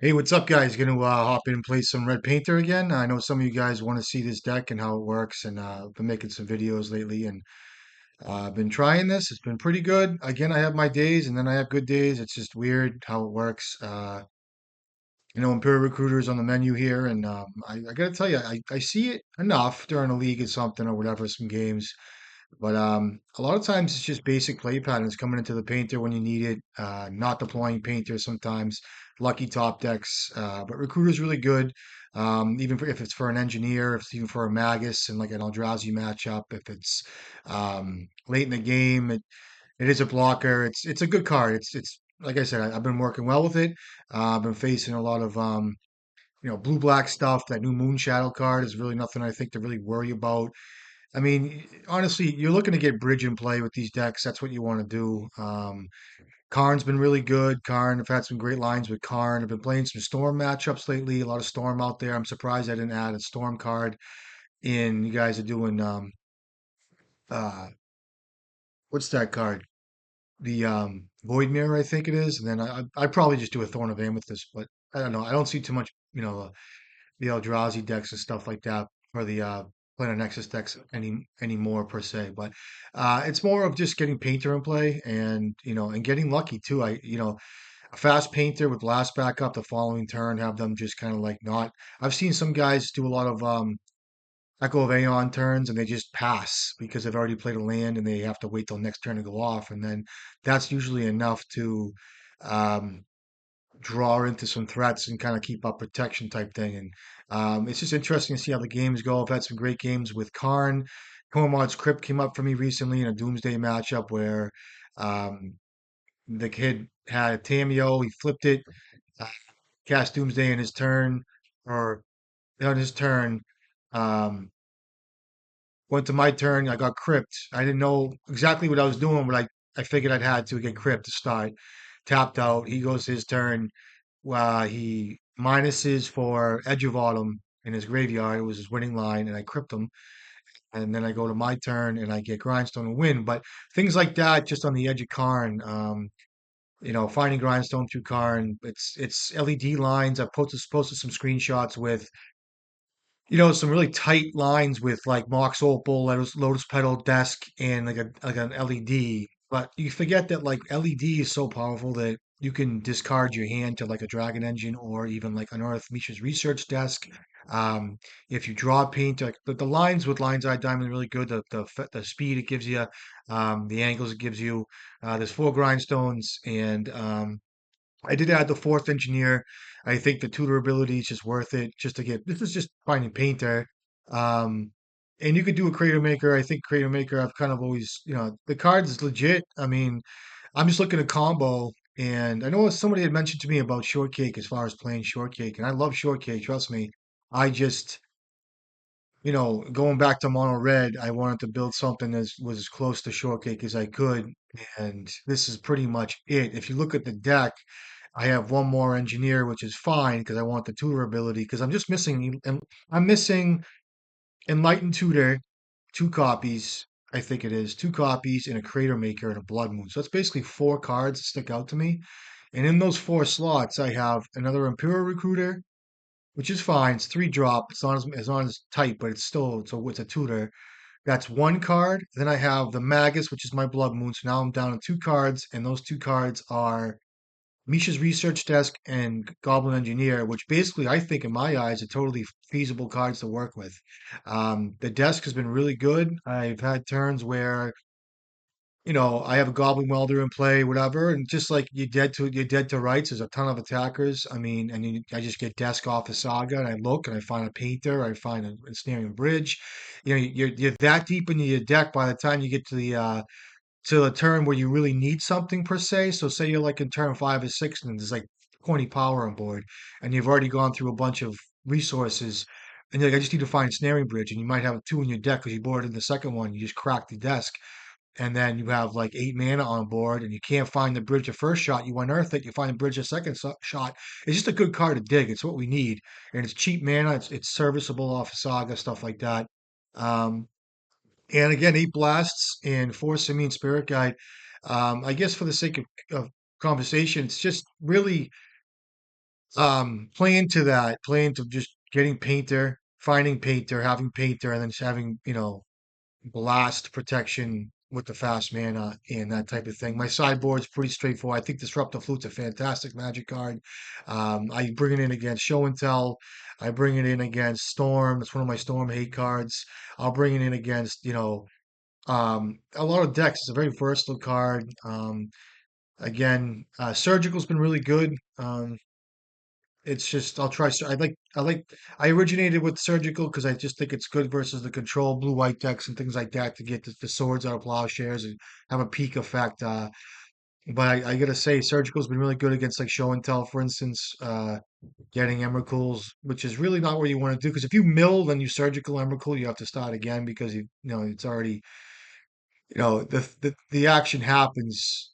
Hey, what's up, guys? Gonna hop in and play some Red Painter again. I know some of you guys want to see this deck and how it works, and I've been making some videos lately, and I've been trying this. It's been pretty good. Again, I have my days, and then I have good days. It's just weird how it works. Imperial Recruiter is on the menu here, and I gotta tell you, I see it enough during a league or something or whatever, some games. But a lot of times it's just basic play patterns coming into the painter when you need it, not deploying painter sometimes, lucky top decks. But recruiter's really good, if it's for an engineer, if it's even for a magus and like an Eldrazi matchup. If it's late in the game, it is a blocker. It's a good card. It's like I said, I've been working well with it. I've been facing a lot of blue black stuff. That new Moon Shadow card is really nothing I think to really worry about. I mean, honestly, you're looking to get bridge and play with these decks. That's what you want to do. Karn's been really good. Karn, I've had some great lines with Karn. I've been playing some Storm matchups lately. A lot of Storm out there. I'm surprised I didn't add a Storm card in. You guys are doing uh, what's that card? The Void Mirror, I think it is. And then I'd probably just do a Thorn of Amethyst, but I don't know. I don't see too much, the Eldrazi decks and stuff like that, or the Planar Nexus decks anymore per se. But it's more of just getting painter in play and and getting lucky too. A fast painter with blast back up the following turn, have them just kind of like not. I've seen some guys do a lot of Echo of Aeon turns and they just pass because they've already played a land and they have to wait till next turn to go off, and then that's usually enough to um, draw into some threats and kind of keep up protection type thing. And it's just interesting to see how the games go. I've had some great games with Karn. Kormod's Crypt came up for me recently in a Doomsday matchup where um, the kid had a Tameo. He flipped it, uh, cast Doomsday in his turn, or on his turn. Um, Went to my turn. I got Crypt. I didn't know exactly what I was doing, but I figured I'd had to get Crypt to start. Tapped out. He goes his turn. He minuses for Edge of Autumn in his graveyard. It was his winning line, and I crypt him. And then I go to my turn and I get Grindstone and win. But things like that, just on the edge of Karn, finding Grindstone through Karn, it's LED lines. I've posted some screenshots with some really tight lines with like Mox Opal, Lotus Petal Desk, and like an LED. But you forget that like LED is so powerful that you can discard your hand to like a Dragon Engine or even like unearth Misha's Research Desk. If you draw paint, like the lines with Lion's Eye Diamond are really good. The speed it gives you, the angles it gives you. There's four grindstones, and I did add the fourth engineer. I think the tutor ability is just worth it just to get, this is just finding painter. Um, and you could do a creator maker. I think creator maker, I've kind of always, the cards is legit. I mean, I'm just looking at combo, and I know somebody had mentioned to me about shortcake as far as playing shortcake, and I love shortcake, trust me. I just, going back to mono red, I wanted to build something that was as close to shortcake as I could, and this is pretty much it. If you look at the deck, I have one more engineer, which is fine because I want the tutor ability because I'm missing enlightened tutor, two copies. I think it is two copies and a creator maker and a blood moon. So that's basically four cards that stick out to me. And in those four slots, I have another Imperial Recruiter, which is fine. It's three drop. It's not as tight, but it's a tutor. That's one card. Then I have the Magus, which is my blood moon. So now I'm down to two cards, and those two cards are Misha's Research Desk and Goblin Engineer, which basically I think in my eyes are totally feasible cards to work with. The desk has been really good. I've had turns where I have a Goblin Welder in play, whatever, and just like you're dead to rights. There's a ton of attackers. I mean, and I just get desk off the saga, and I look and I find a painter, I find a ensnaring bridge. You're that deep into your deck by the time you get to a turn where you really need something per se. So say you're like in turn 5 or 6 and there's like 20 power on board and you've already gone through a bunch of resources and you're like, I just need to find Snaring Bridge, and you might have two in your deck because you boarded in the second one, you just crack the desk. And then you have like 8 mana on board and you can't find the bridge the first shot. You unearth it, you find the bridge the second shot. It's just a good card to dig. It's what we need. And it's cheap mana. It's serviceable off of Saga, stuff like that. Um, and again, 8 blasts and 4 Simian Spirit Guide. I guess for the sake of conversation, it's just really play into that, play into just getting painter, finding painter, having painter, and then just having, blast protection with the fast mana and that type of thing. My sideboard's pretty straightforward. I think Disruptive Flute's a fantastic magic card. I bring it in against Show and Tell. I bring it in against Storm. It's one of my Storm hate cards. I'll bring it in against, a lot of decks. It's a very versatile card. Again, Surgical's been really good. It's just I'll try. I originated with surgical because I just think it's good versus the control blue white decks and things like that to get the swords out of plowshares and have a peak effect. But I gotta say, surgical's been really good against like show and tell, for instance. Getting Emrakul's, which is really not what you want to do because if you mill then you surgical Emrakul, you have to start again because it's already the action happens,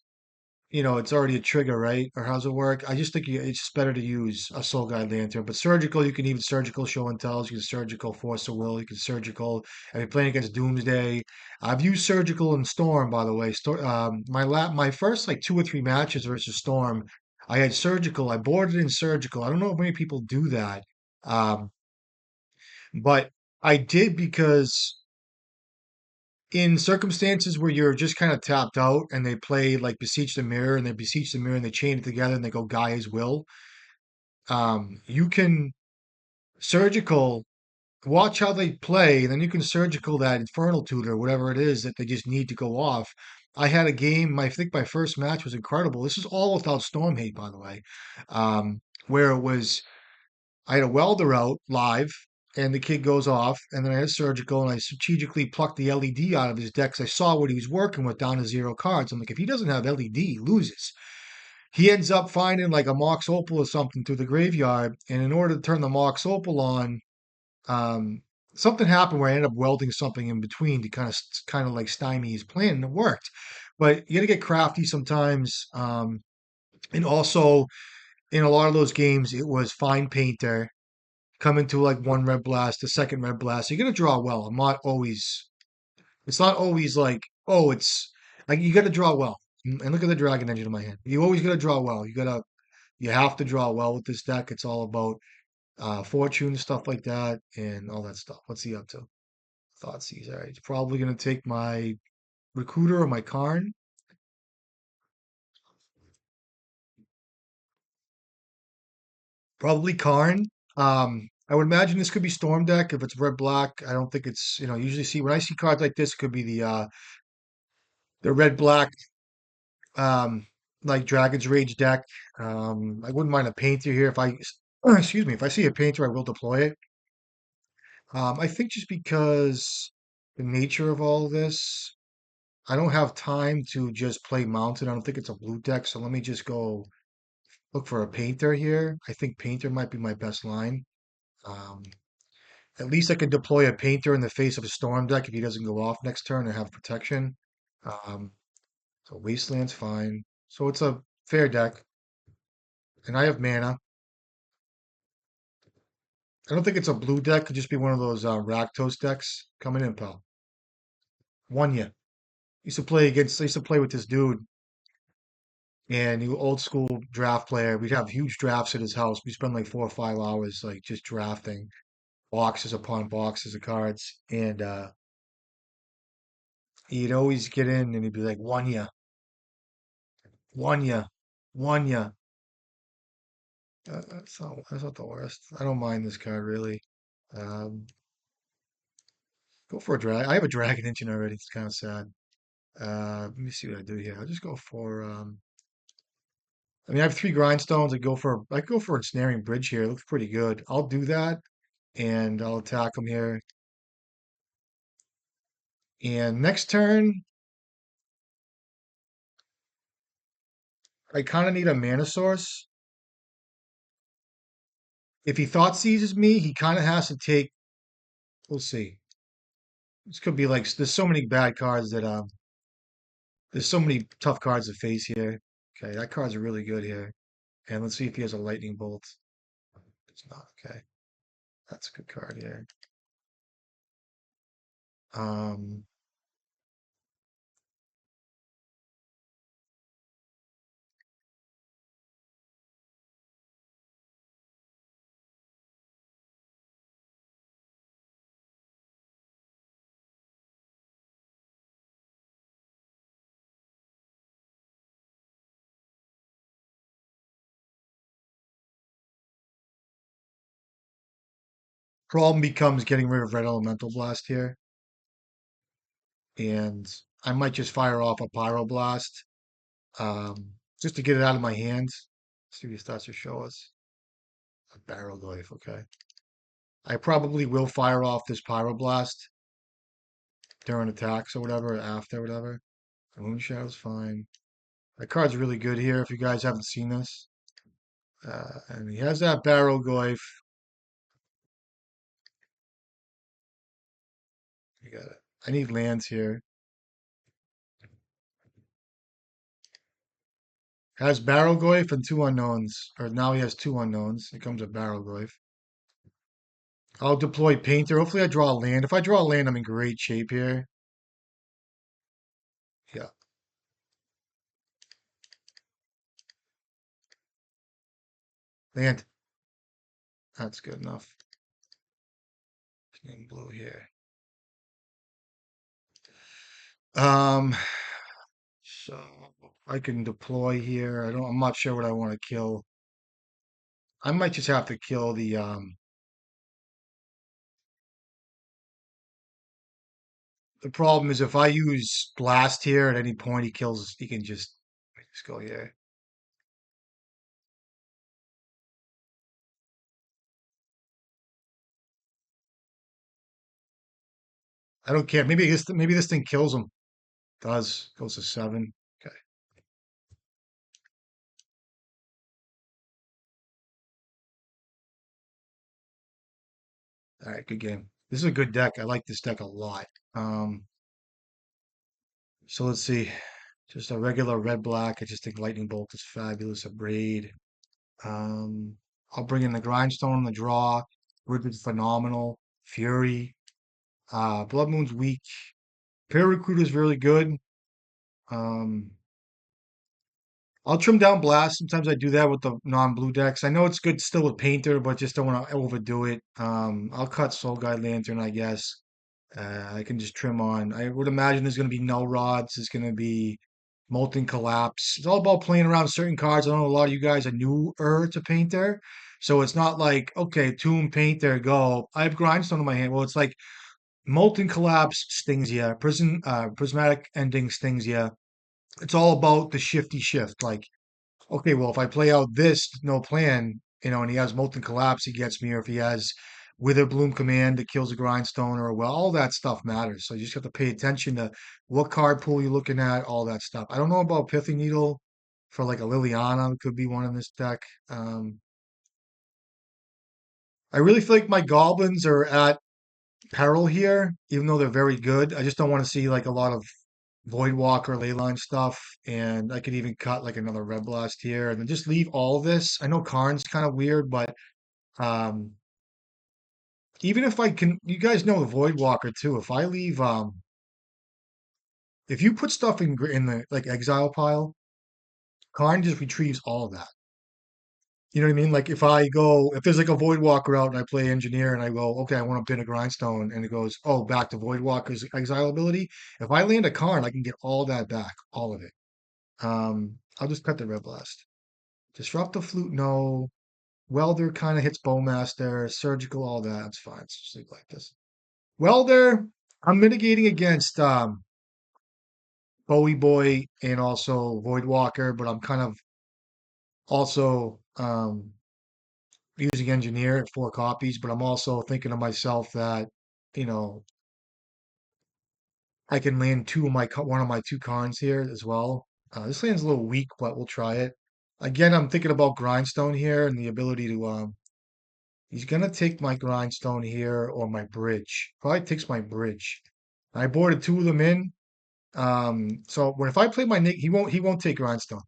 it's already a trigger, right? Or how's it work? I just think it's just better to use a Soul Guide Lantern. But surgical, you can even surgical show and tells. You can surgical force of will. You can surgical. I mean, playing against Doomsday. I've used surgical in Storm, by the way. My first like two or three matches versus Storm, I had surgical. I boarded in surgical. I don't know if many people do that, um, but I did because in circumstances where you're just kind of tapped out and they play like beseech the mirror and they beseech the mirror and they chain it together and they go Gaia's will, you can surgical watch how they play, then you can surgical that infernal tutor, whatever it is that they just need to go off. I had a game, I think my first match was incredible. This is all without storm hate, by the way, where it was I had a welder out live, and the kid goes off, and then I had a surgical, and I strategically plucked the LED out of his deck 'cause I saw what he was working with down to 0 cards. I'm like, if he doesn't have LED, he loses. He ends up finding like a Mox Opal or something through the graveyard, and in order to turn the Mox Opal on, um, something happened where I ended up welding something in between to kind of like stymie his plan, and it worked. But you got to get crafty sometimes, and also in a lot of those games, it was fine painter come into like one red blast, the second red blast. You're gonna draw well. It's not always like, oh, it's like you gotta draw well. And look at the dragon engine in my hand. You always gotta draw well. You have to draw well with this deck. It's all about fortune, stuff like that, and all that stuff. What's he up to? Thoughtseize. All right. He's probably gonna take my recruiter or my Karn. Probably Karn. I would imagine this could be Storm deck if it's red black. I don't think it's usually see when I see cards like this, it could be the red black um, like Dragon's Rage deck. I wouldn't mind a painter here if excuse me, if I see a painter, I will deploy it. I think just because the nature of all of this, I don't have time to just play mounted. I don't think it's a blue deck, so let me just go look for a painter here. I think painter might be my best line. Um, at least I can deploy a painter in the face of a storm deck if he doesn't go off next turn and have protection. Um, so Wasteland's fine. So it's a fair deck, and I have mana. I don't think it's a blue deck. Could just be one of those Rakdos decks coming in, pal. Won ya. I used to play with this dude, and he old school draft player. We'd have huge drafts at his house. We spend like 4 or 5 hours like just drafting boxes upon boxes of cards, and he'd always get in and he'd be like, "Won ya, won ya, won ya." That's not the worst. I don't mind this card really. Um, go for a drag. I have a dragon engine already. It's kind of sad. Let me see what I do here. I'll just go for I mean I have 3 grindstones. I go for ensnaring bridge here. It looks pretty good. I'll do that and I'll attack him here. And next turn, I kind of need a mana source. If he thought seizes me, he kind of has to take. We'll see. This could be like there's so many bad cards that there's so many tough cards to face here. Okay, that card's really good here. And let's see if he has a lightning bolt. It's not okay. That's a good card here. Um, Problem becomes getting rid of Red Elemental Blast here. And I might just fire off a Pyroblast just to get it out of my hands. See what he starts to show us. A Barrelglyph, okay. I probably will fire off this Pyroblast during attacks or whatever, after whatever. Moonshadow's fine. That card's really good here if you guys haven't seen this. And he has that Barrelglyph. You got it. I need lands here. Has Barrelglyph and two unknowns. Or now he has two unknowns. It comes a Barrelglyph. I'll deploy Painter. Hopefully I draw a land. If I draw a land, I'm in great shape here. Yeah. Land. That's good enough. Getting blue here. Um, so I can deploy here. I'm not sure what I want to kill. I might just have to kill the problem is if I use blast here at any point he can just go here. I don't care. Maybe this thing kills him. Does. Goes to 7. Okay. All right, good game. This is a good deck. I like this deck a lot. Um, so let's see. Just a regular red black. I just think Lightning Bolt is fabulous. A braid. Um, I'll bring in the Grindstone in the draw. Rigid's phenomenal. Fury. Blood Moon's weak. Imperial Recruiter is really good. Um, I'll trim down Blast. Sometimes I do that with the non-blue decks. I know it's good still with Painter, but just don't want to overdo it. I'll cut Soul Guide Lantern, I guess. I can just trim on. I would imagine there's going to be no rods. There's going to be Molten Collapse. It's all about playing around certain cards. I know a lot of you guys are newer to Painter, so it's not like okay, Tomb Painter, go. I have Grindstone in my hand. Well, it's like Molten Collapse stings you. Prismatic Ending stings you. It's all about the shifty shift. Like okay, well, if I play out this no plan, and he has Molten Collapse, he gets me, or if he has Witherbloom Command that kills a Grindstone, or well, all that stuff matters. So you just have to pay attention to what card pool you're looking at, all that stuff. I don't know about Pithy Needle for like a Liliana, could be one in this deck. I really feel like my Goblins are at peril here, even though they're very good. I just don't want to see like a lot of Voidwalker, Leyline stuff, and I could even cut like another Red Blast here, and then just leave all this. I know Karn's kind of weird, but um, even if I can, you guys know the Voidwalker too. If I leave, if you put stuff in the like exile pile, Karn just retrieves all of that. You know what I mean? Like if there's like a Voidwalker out and I play Engineer and I go, okay, I want to pin a Grindstone, and it goes, oh, back to Voidwalker's exile ability. If I land a Karn, I can get all that back, all of it. I'll just cut the Red Blast. Disrupt the Flute, no. Welder kind of hits Bowmaster, Surgical, all that. It's fine. It's just like this. Welder, I'm mitigating against Bowie Boy and also Voidwalker, but I'm kind of also using Engineer at 4 copies. But I'm also thinking to myself that, you know, I can land one of my two Karns here as well. This land's a little weak, but we'll try it. Again, I'm thinking about Grindstone here and the ability to he's gonna take my Grindstone here or my bridge. Probably takes my bridge. I boarded 2 of them in. So when if I play my Nick, he won't take Grindstone.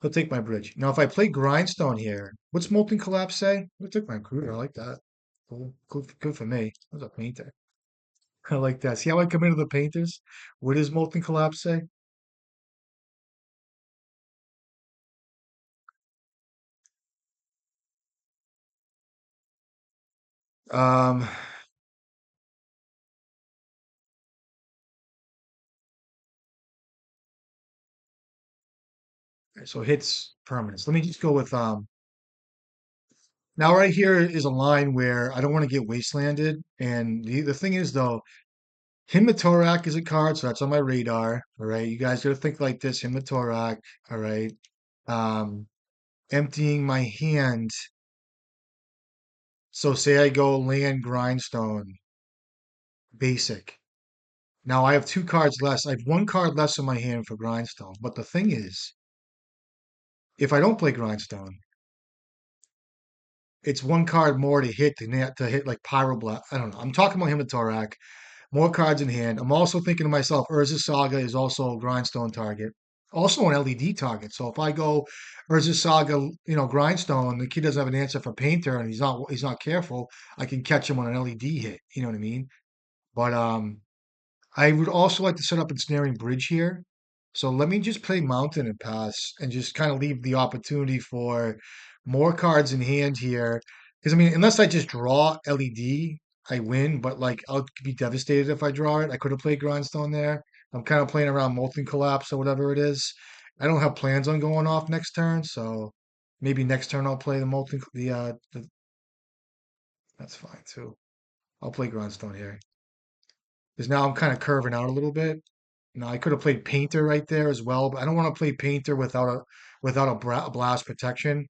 He'll take my bridge. Now if I play Grindstone here, what's Molten Collapse say? I took my Recruiter. I like that. Cool. Good for me. That's a painter. I like that. See how I come into the painters? What does Molten Collapse say? Um, so hits permanents. Let me just go with Now, right here is a line where I don't want to get wastelanded. And the thing is, though, Himatorak is a card, so that's on my radar. All right. You guys got to think like this Himatorak. All right. Um, Emptying my hand. So, say I go land grindstone, basic. Now, I have two cards less. I have one card less in my hand for grindstone. But the thing is, if I don't play grindstone, it's one card more to hit to hit like Pyroblast. I don't know. I'm talking about Himatorak. More cards in hand. I'm also thinking to myself, Urza Saga is also a grindstone target, also an LED target. So if I go Urza Saga, grindstone, the kid doesn't have an answer for painter, and he's not careful. I can catch him on an LED hit. You know what I mean? But I would also like to set up ensnaring bridge here. So let me just play mountain and pass and just kind of leave the opportunity for more cards in hand here. Because I mean, unless I just draw LED, I win, but like I'll be devastated if I draw it. I could have played grindstone there. I'm kind of playing around molten collapse or whatever it is. I don't have plans on going off next turn, so maybe next turn I'll play the molten that's fine too. I'll play grindstone here. Because now I'm kind of curving out a little bit. I could have played Painter right there as well, but I don't want to play Painter without a blast protection.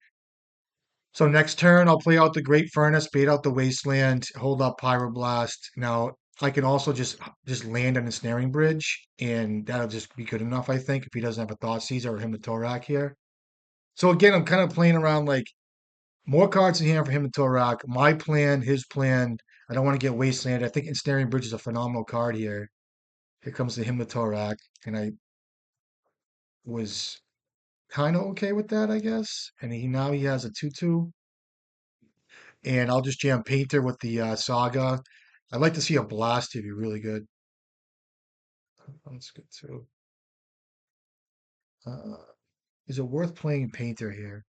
So next turn, I'll play out the Great Furnace, bait out the Wasteland, hold up Pyroblast. Now I can also just land on a Snaring Bridge, and that'll just be good enough, I think, if he doesn't have a Thoughtseize or Himatorak here. So again, I'm kind of playing around like more cards in hand for Himatorak. My plan, his plan. I don't want to get Wasteland. I think Ensnaring Bridge is a phenomenal card here. Here comes the Himatorak, and I was kind of okay with that, I guess. And he has a 2/2, and I'll just jam Painter with the Saga. I'd like to see a Blast here be really good. That's good too. Uh, is it worth playing Painter here?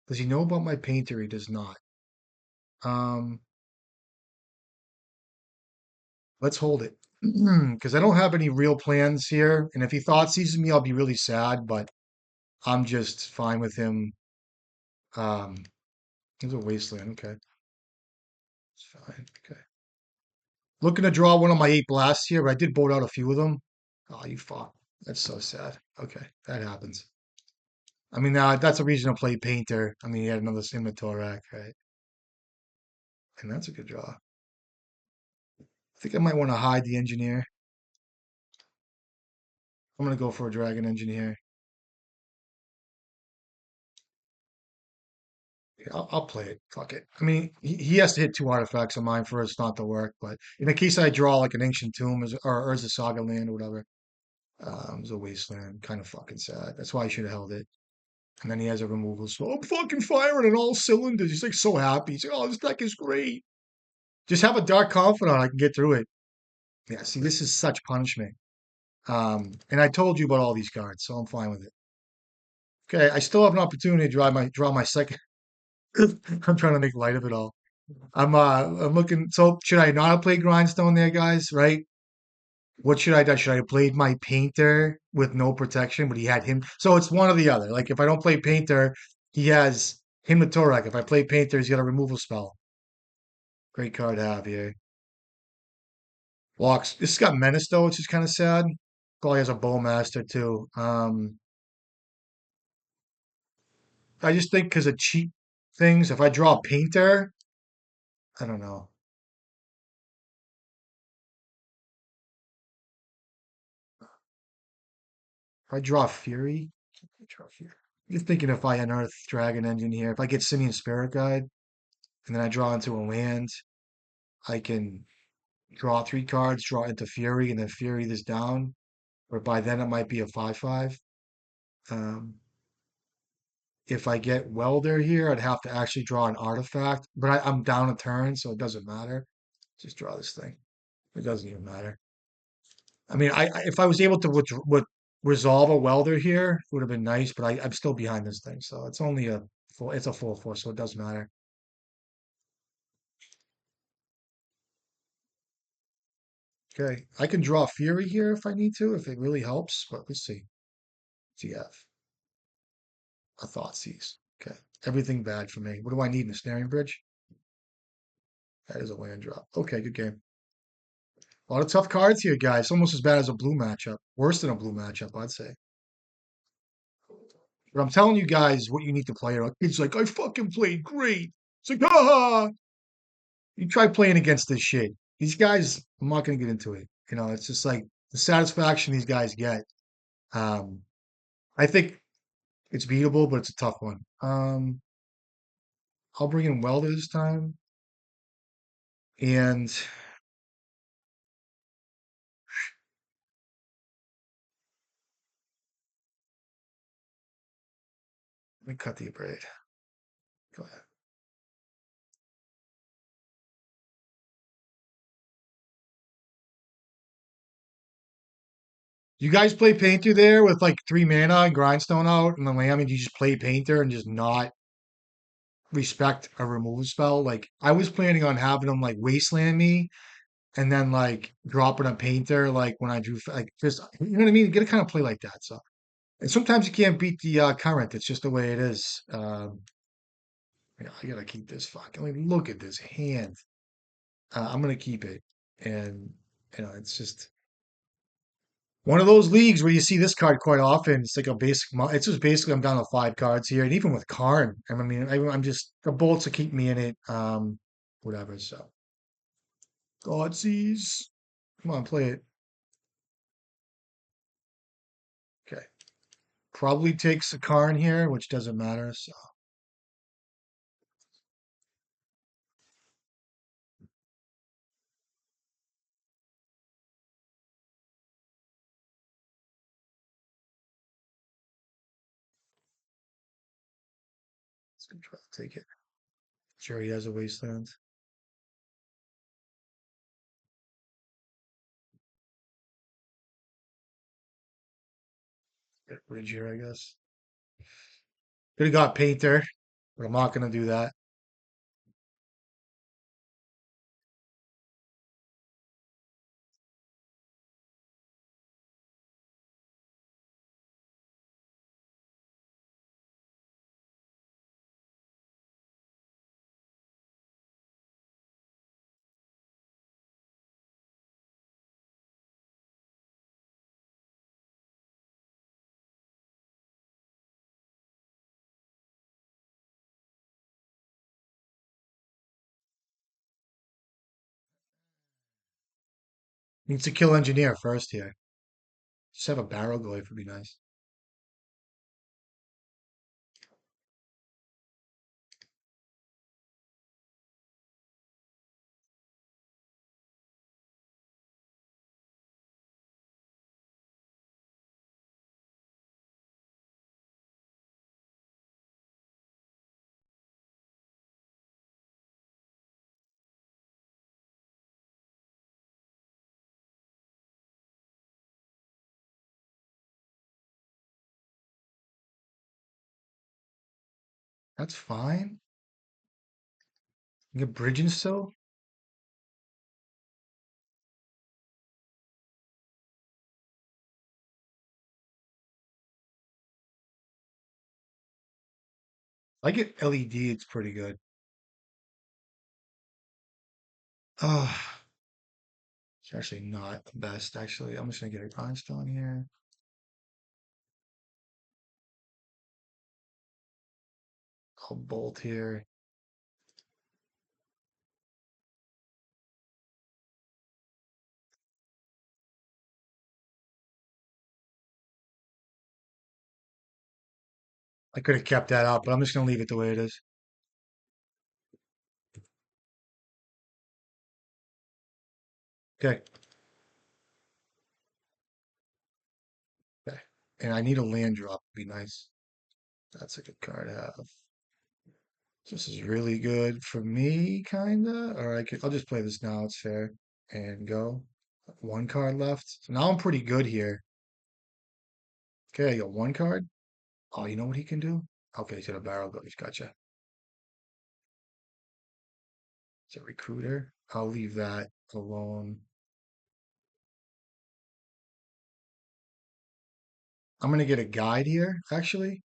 Does he know about my Painter? He does not. Um, let's hold it because I don't have any real plans here. And if he thought sees me, I'll be really sad. But I'm just fine with him. Um, it's a wasteland. Okay, it's fine. Okay. Looking to draw one of my 8 blasts here, but I did boat out a few of them. Oh, you fuck. That's so sad. Okay, that happens. I mean, that's a reason to play Painter. I mean, he had another Scimitar, right? And that's a good draw. I think I might want to hide the Engineer. I'm going to go for a Dragon Engineer. Yeah, I'll play it. Fuck it. I mean, he has to hit 2 artifacts of mine for it not to work. But in the case I draw like an Ancient Tomb or as a Saga land or whatever, it's a Wasteland. Kind of fucking sad. That's why I should have held it. And then he has a removal spell. I'm fucking firing on all cylinders. He's like so happy. He's like, oh, this deck is great. Just have a Dark Confidant. I can get through it. Yeah, see, this is such punishment. And I told you about all these cards, so I'm fine with it. Okay, I still have an opportunity to draw my second. I'm trying to make light of it all. I'm looking. So should I not have played Grindstone there, guys? Right? What should I do? Should I have played my Painter with no protection, but he had him? So it's one or the other. Like if I don't play Painter, he has Himatorak. If I play Painter, he's got a removal spell. Great card to have here. Walks. This has got Menace though, which is kind of sad. Probably has a Bowmaster too. I just think because of cheap things, if I draw a Painter, I don't know. If I draw Fury, I draw Fury. You're thinking if I unearth Dragon Engine here, if I get Simian Spirit Guide, and then I draw into a land, I can draw 3 cards, draw into Fury, and then Fury this down. Or by then it might be a 5/5. Um, if I get Welder here, I'd have to actually draw an artifact, but I'm down a turn, so it doesn't matter. Just draw this thing. It doesn't even matter. I mean, if I was able to resolve a Welder here, it would have been nice, but I'm still behind this thing, so it's only it's a full force, so it does matter. Okay, I can draw Fury here if I need to, if it really helps, but let's see. What's he have? A Thoughtseize. Okay. Everything bad for me. What do I need in a snaring bridge? That is a land drop. Okay, good game. A lot of tough cards here, guys. Almost as bad as a blue matchup. Worse than a blue matchup, I'd say. But I'm telling you guys what you need to play. It's like, I fucking played great. It's like, ah! You try playing against this shit. These guys, I'm not going to get into it. It's just like the satisfaction these guys get. Um, I think it's beatable, but it's a tough one. I'll bring in Welder this time. And let me cut the braid. Go ahead. You guys play Painter there with like 3 mana and Grindstone out and the land, and you just play Painter and just not respect a remove spell? Like, I was planning on having them like Wasteland me and then like dropping a Painter like when I drew, like, just, you know what I mean? Get a kind of play like that. So, and sometimes you can't beat the current. It's just the way it is. Yeah, I gotta keep this fucking, like, look at this hand. I'm gonna keep it. And, it's just one of those leagues where you see this card quite often. It's like a basic. It's just basically I'm down to 5 cards here, and even with Karn, I mean, I'm just the bullets are keeping me in it. Whatever. So, Godsies, come on, play it. Okay, probably takes a Karn here, which doesn't matter. So, let's go try to take it. Sure, he has a wasteland. Get a bridge here, I guess. Could have got Painter, but I'm not gonna do that. Needs to kill Engineer first here. Just have a barrel glaive would be nice. That's fine. You get bridging still. I get LED, it's pretty good. Oh, it's actually not the best, actually. I'm just gonna get a grindstone here. I'll bolt here. I could have kept that up, but I'm just gonna leave it the way it is. Okay. Okay. And I need a land drop. Would be nice. That's a good card to have. This is really good for me, kinda. Or I'll just play this now. It's fair. And go. 1 card left. So now I'm pretty good here. Okay, I got 1 card. Oh, you know what he can do? Okay, he's got a barrel goes. Gotcha. It's a recruiter. I'll leave that alone. I'm gonna get a guide here, actually.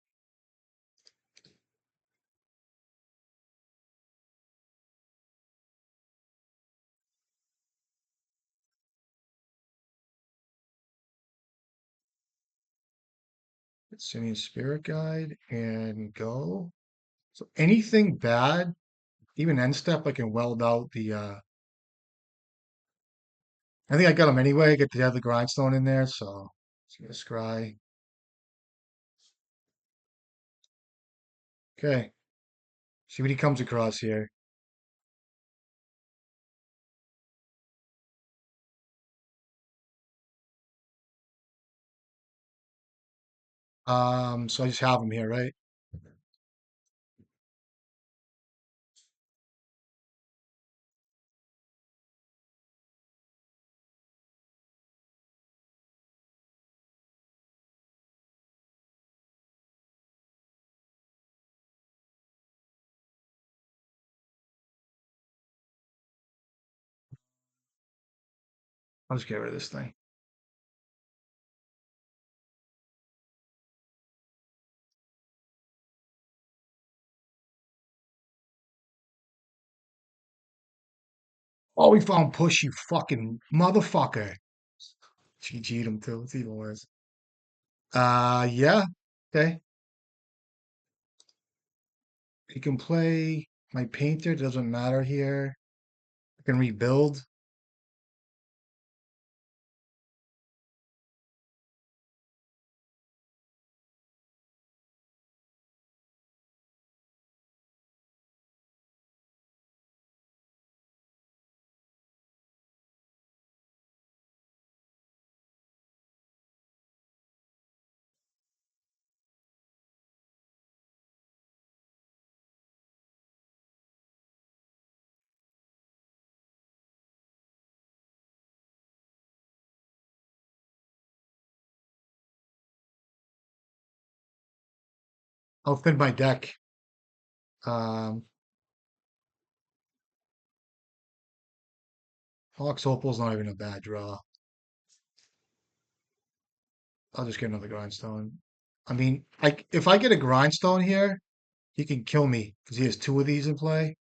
Simian Spirit Guide and go. So anything bad, even end step, I can weld out the I think I got them anyway. Get the other grindstone in there, so let's get a scry. Okay, see what he comes across here. So I just have him here, right? I'll just get rid of this thing. Oh, we found push, you fucking motherfucker. GG'd him too. It's even worse. Yeah. Okay. You can play my painter. Doesn't matter here. I can rebuild. I'll thin my deck. Um, Fox Opal's not even a bad draw. I'll just get another grindstone. I mean, if I get a grindstone here, he can kill me because he has two of these in play.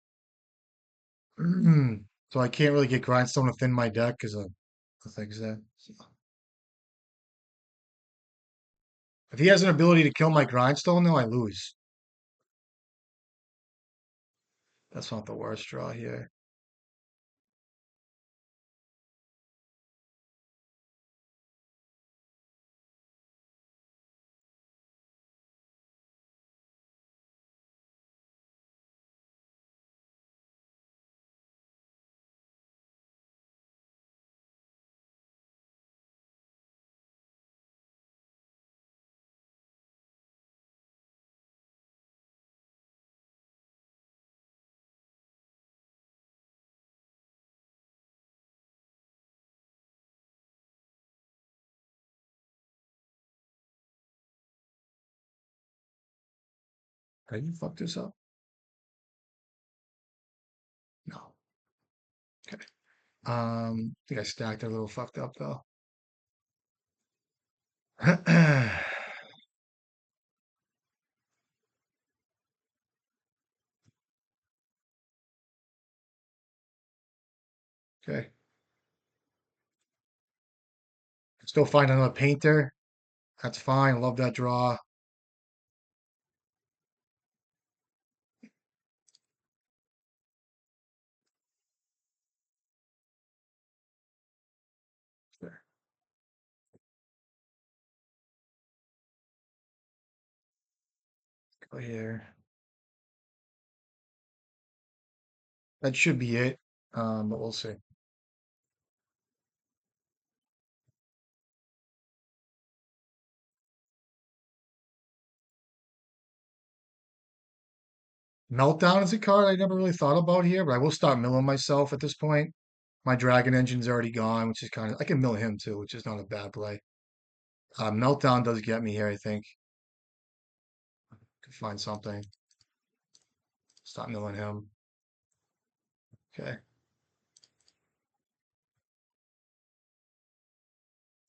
So I can't really get grindstone to thin my deck because of the things that. So if he has an ability to kill my grindstone, though, I lose. That's not the worst draw here. Can you fuck this up? No. Okay. I think I stacked it a little fucked up though. Okay. Still find another painter. That's fine. Love that draw. There. Go here. That should be it. But we'll see. Meltdown is a card I never really thought about here, but I will start milling myself at this point. My Dragon Engine's already gone, which is kind of I can mill him too, which is not a bad play. Meltdown does get me here, I think. Could find something. Stop milling him. Okay.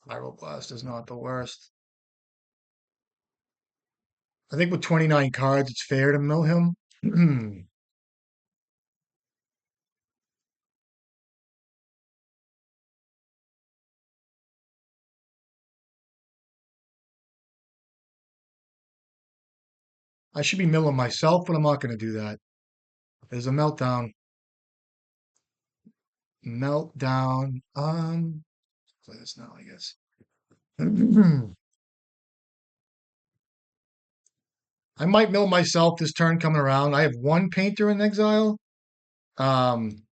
Pyroblast is not the worst. I think with 29 cards, it's fair to mill him. I should be milling myself, but I'm not going to do that. There's a meltdown. Meltdown. Play this now, I guess. I might mill myself this turn coming around. I have one painter in exile. Um,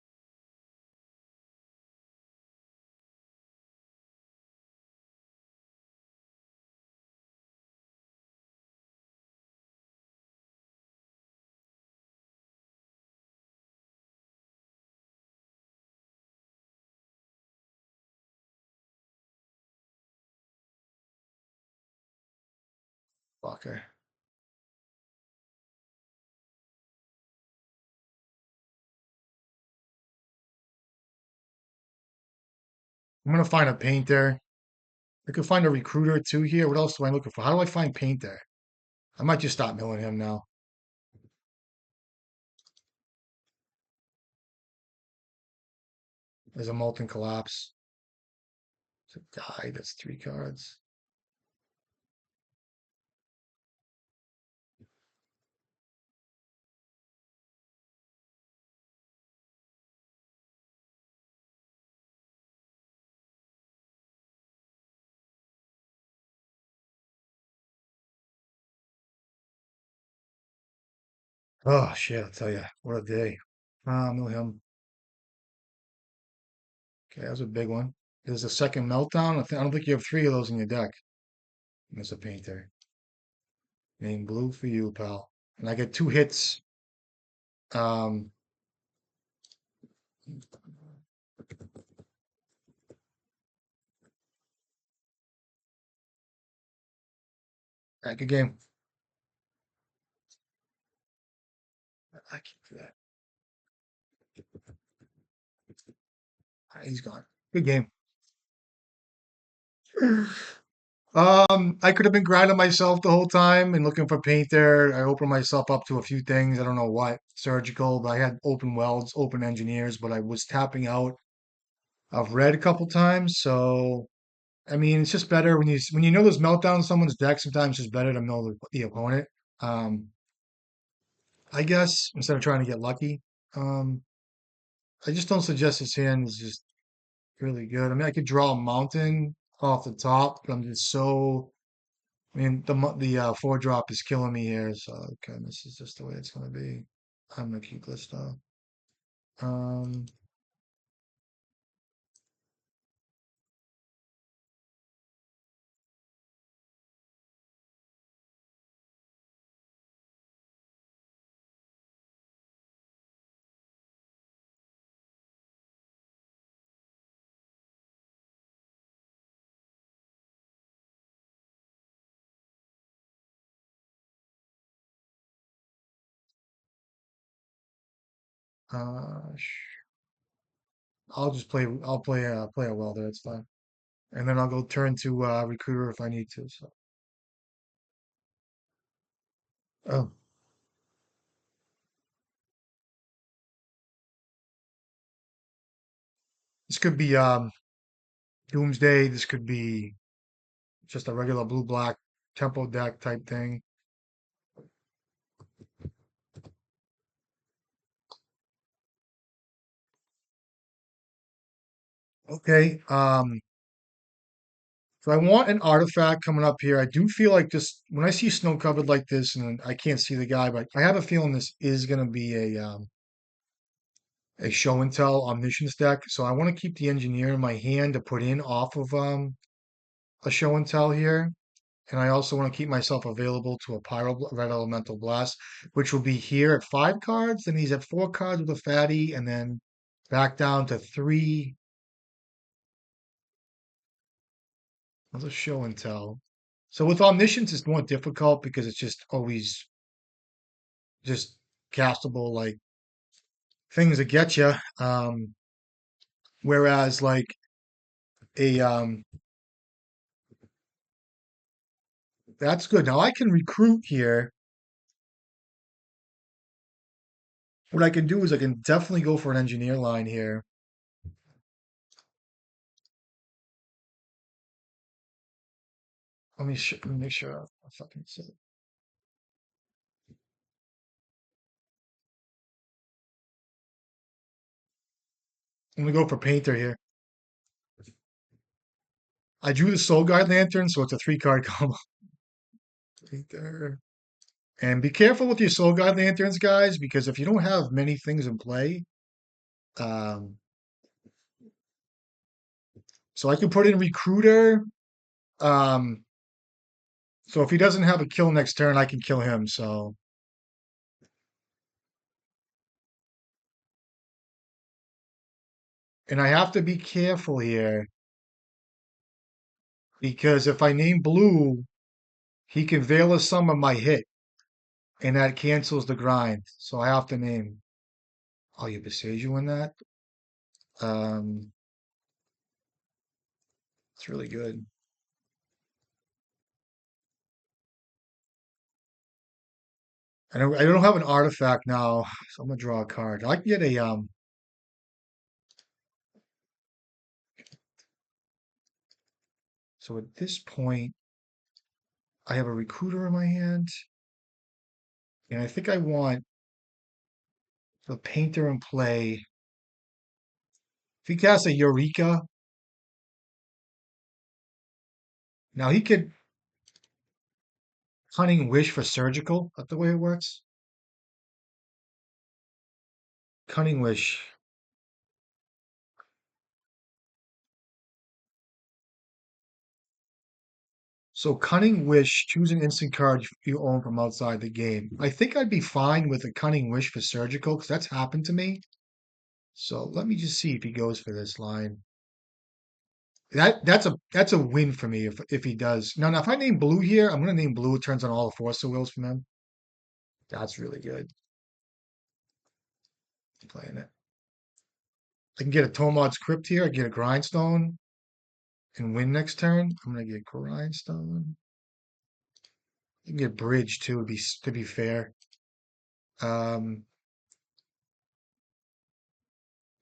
Fucker. I'm gonna find a painter. I could find a recruiter too here. What else do I looking for? How do I find painter? I might just stop milling him now. There's a molten collapse. It's a guy. That's three cards. Oh shit! I'll tell you, what a day. Mill him. Okay, that was a big one. There's a second meltdown. I don't think you have three of those in your deck. There's a painter. Name blue for you, pal. And I get two hits. Um, good game. I can't do that. He's gone. Good game. I could have been grinding myself the whole time and looking for paint there. I opened myself up to a few things. I don't know what, surgical, but I had open welds, open engineers, but I was tapping out of red a couple times. So, I mean, it's just better when you know there's meltdown in someone's deck. Sometimes it's better to know the opponent. Um, I guess instead of trying to get lucky. Um, I just don't suggest this hand is just really good. I mean, I could draw a mountain off the top, but I'm just so. I mean, the four drop is killing me here. So okay, this is just the way it's gonna be. I'm gonna keep this though. Um, uh, I'll just play. I'll play a welder. It's fine, and then I'll go turn to recruiter if I need to. So, oh, this could be Doomsday. This could be just a regular blue black tempo deck type thing. Okay. So I want an artifact coming up here. I do feel like this when I see snow covered like this, and I can't see the guy, but I have a feeling this is going to be a show and tell omniscience deck. So I want to keep the engineer in my hand to put in off of a show and tell here, and I also want to keep myself available to a red elemental blast, which will be here at 5 cards. Then he's at 4 cards with a fatty, and then back down to 3. Another show and tell. So with omniscience, it's more difficult because it's just always just castable like things that get you. Whereas like a that's good. Now I can recruit here. What I can do is I can definitely go for an engineer line here. Let me make sure I fucking say. I'm gonna go for painter here. I drew the Soul Guide Lantern, so it's a 3 card combo. Painter. And be careful with your Soul Guide Lanterns, guys, because if you don't have many things in play, um, so I can put in Recruiter. Um, so if he doesn't have a kill next turn, I can kill him. So, and I have to be careful here because if I name blue, he can Veil of Summer my hit, and that cancels the grind. So I have to name. Oh, you Besage you in that? Um, it's really good. I don't have an artifact now, so I'm gonna draw a card. I can get a So at this point, I have a Recruiter in my hand, and I think I want the Painter in play. If he casts a Eureka, now he could Cunning Wish for Surgical. That's the way it works. Cunning Wish. So Cunning Wish, choose an instant card you own from outside the game. I think I'd be fine with a Cunning Wish for Surgical because that's happened to me. So let me just see if he goes for this line. That's a win for me if he does. Now if I name blue here, I'm gonna name blue. It turns on all the Force of Wills from him. That's really good. Playing it. I can get a Tomad's Crypt here. I can get a Grindstone and win next turn. I'm gonna get Grindstone. You can get Bridge too. To be fair. Um,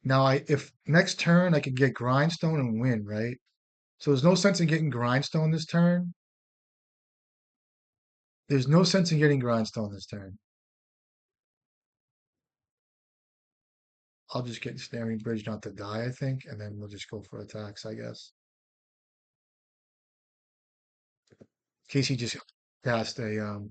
now if next turn I could get Grindstone and win, right? So there's no sense in getting Grindstone this turn. There's no sense in getting Grindstone this turn. I'll just get Snaring Bridge not to die, I think, and then we'll just go for attacks, I guess. In case he just cast a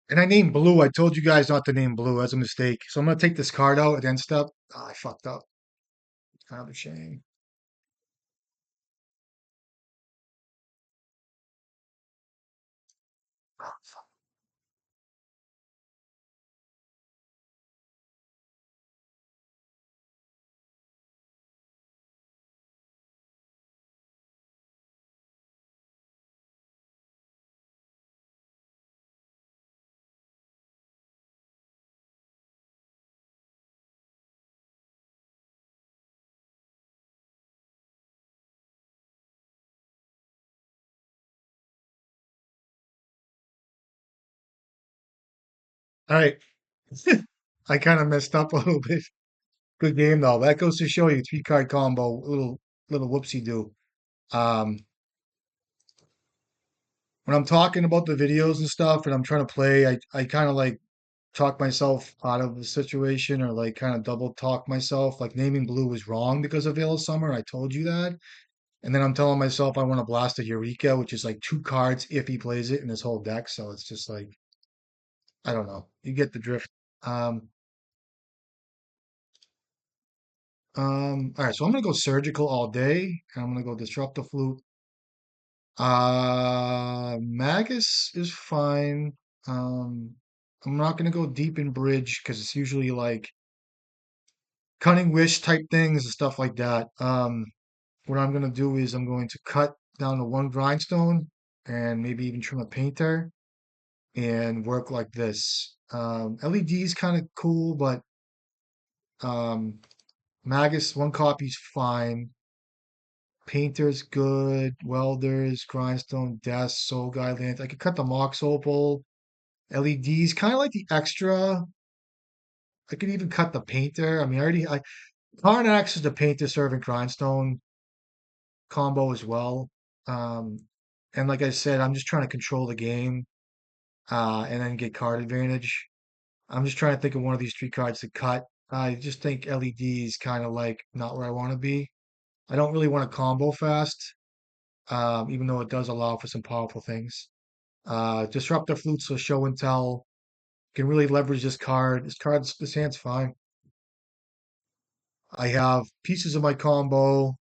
and I named blue. I told you guys not to name blue. That's a mistake. So I'm gonna take this card out at end step. Ah, I fucked up. Kind of a shame. All right. I kind of messed up a little bit. Good game though. That goes to show you 3 card combo, little whoopsie do. Um, when I'm talking about the videos and stuff and I'm trying to play, I kind of like talk myself out of the situation or like kind of double talk myself. Like naming blue was wrong because of Veil of Summer. I told you that. And then I'm telling myself I want to blast a Eureka, which is like 2 cards if he plays it in his whole deck. So it's just like, I don't know. You get the drift. Um, all right, so I'm gonna go surgical all day, and I'm gonna go disrupt the flute. Magus is fine. Um, I'm not gonna go deep in bridge because it's usually like cunning wish type things and stuff like that. What I'm gonna do is I'm going to cut down to 1 grindstone and maybe even trim a painter and work like this. LED is kind of cool, but um, Magus 1 copy's fine. Painter's good. Welders, Grindstone, Death, Soul Guide Lantern. I could cut the Mox Opal. LEDs, kind of like the extra. I could even cut the Painter. I mean, Karnax is the Painter Servant Grindstone combo as well. Um, and like I said, I'm just trying to control the game. and then get card advantage. I'm just trying to think of one of these three cards to cut. I just think LED is kind of like not where I want to be. I don't really want to combo fast, even though it does allow for some powerful things. Disruptor Flute, so show and tell. Can really leverage this card. This hand's fine. I have pieces of my combo.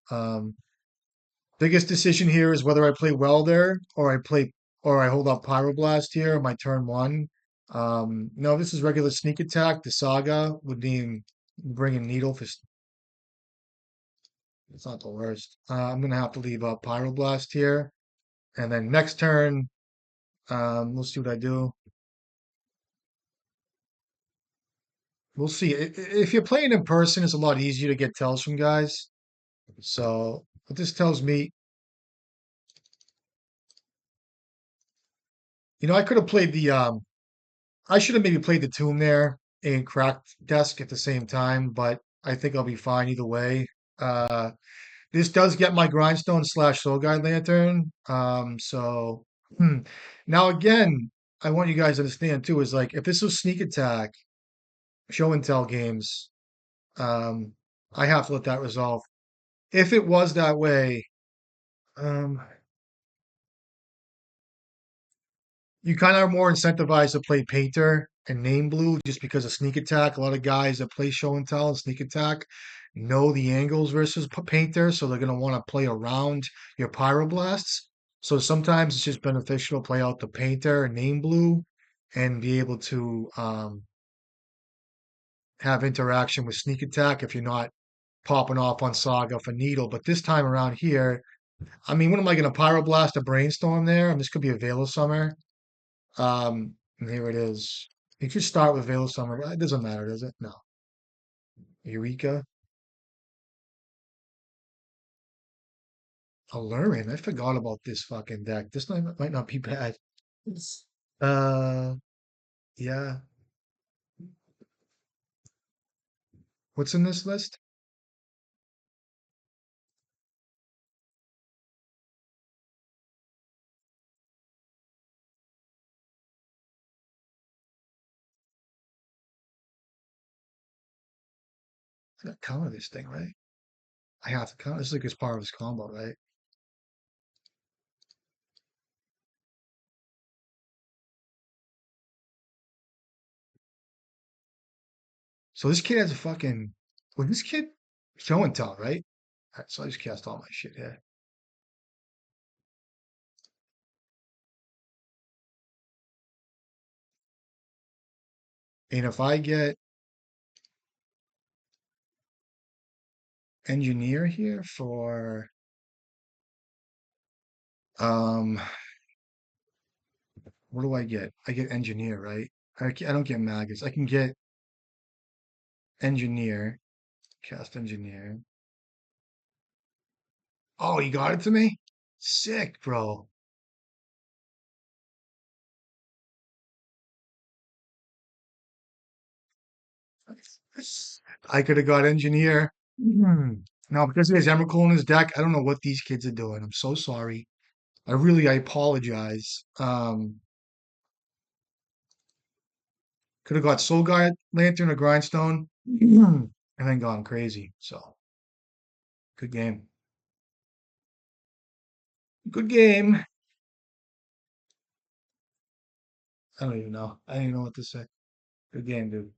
Biggest decision here is whether I play Welder or I hold up Pyroblast here on my turn one. No, this is regular sneak attack. The Saga would mean bringing Needle for. It's not the worst. I'm gonna have to leave up Pyroblast here, and then next turn, we'll see what I do. We'll see. If you're playing in person, it's a lot easier to get tells from guys. So what this tells me, I could have played I should have maybe played the Tomb there and cracked Desk at the same time, but I think I'll be fine either way. Uh, this does get my Grindstone slash Soul Guide Lantern. Hmm. Now again, I want you guys to understand too, is like if this was sneak attack, show and tell games, um, I have to let that resolve. If it was that way, um, you kind of are more incentivized to play Painter and Name Blue just because of sneak attack. A lot of guys that play show and tell and sneak attack know the angles versus Painter, so they're going to want to play around your Pyroblasts. So sometimes it's just beneficial to play out the Painter and Name Blue and be able to have interaction with sneak attack if you're not popping off on Saga for Needle. But this time around here, I mean, what am I going to Pyroblast a Brainstorm there? I mean, this could be a Veil of Summer. And here it is. You could start with Veil of Summer. It doesn't matter, does it? No. Eureka. Aluren. I forgot about this fucking deck. This might not be bad. It's- Uh, yeah. What's in this list? I gotta counter this thing, right? I have to counter. This is like as part of his combo, right? So this kid has a fucking. Well, this kid show and tell, right? Alright, so I just cast all my shit here. And if I get engineer here for um what do I get? I get engineer, right? I don't get Magus. I can get engineer, cast engineer. Oh, you got it to me? Sick, bro. I could have got engineer. No, because he has Emrakul in his deck, I don't know what these kids are doing. I'm so sorry. I apologize. Could have got Soul Guide, Lantern, or Grindstone, and then gone crazy. So, good game. Good game. I don't even know. I don't even know what to say. Good game, dude.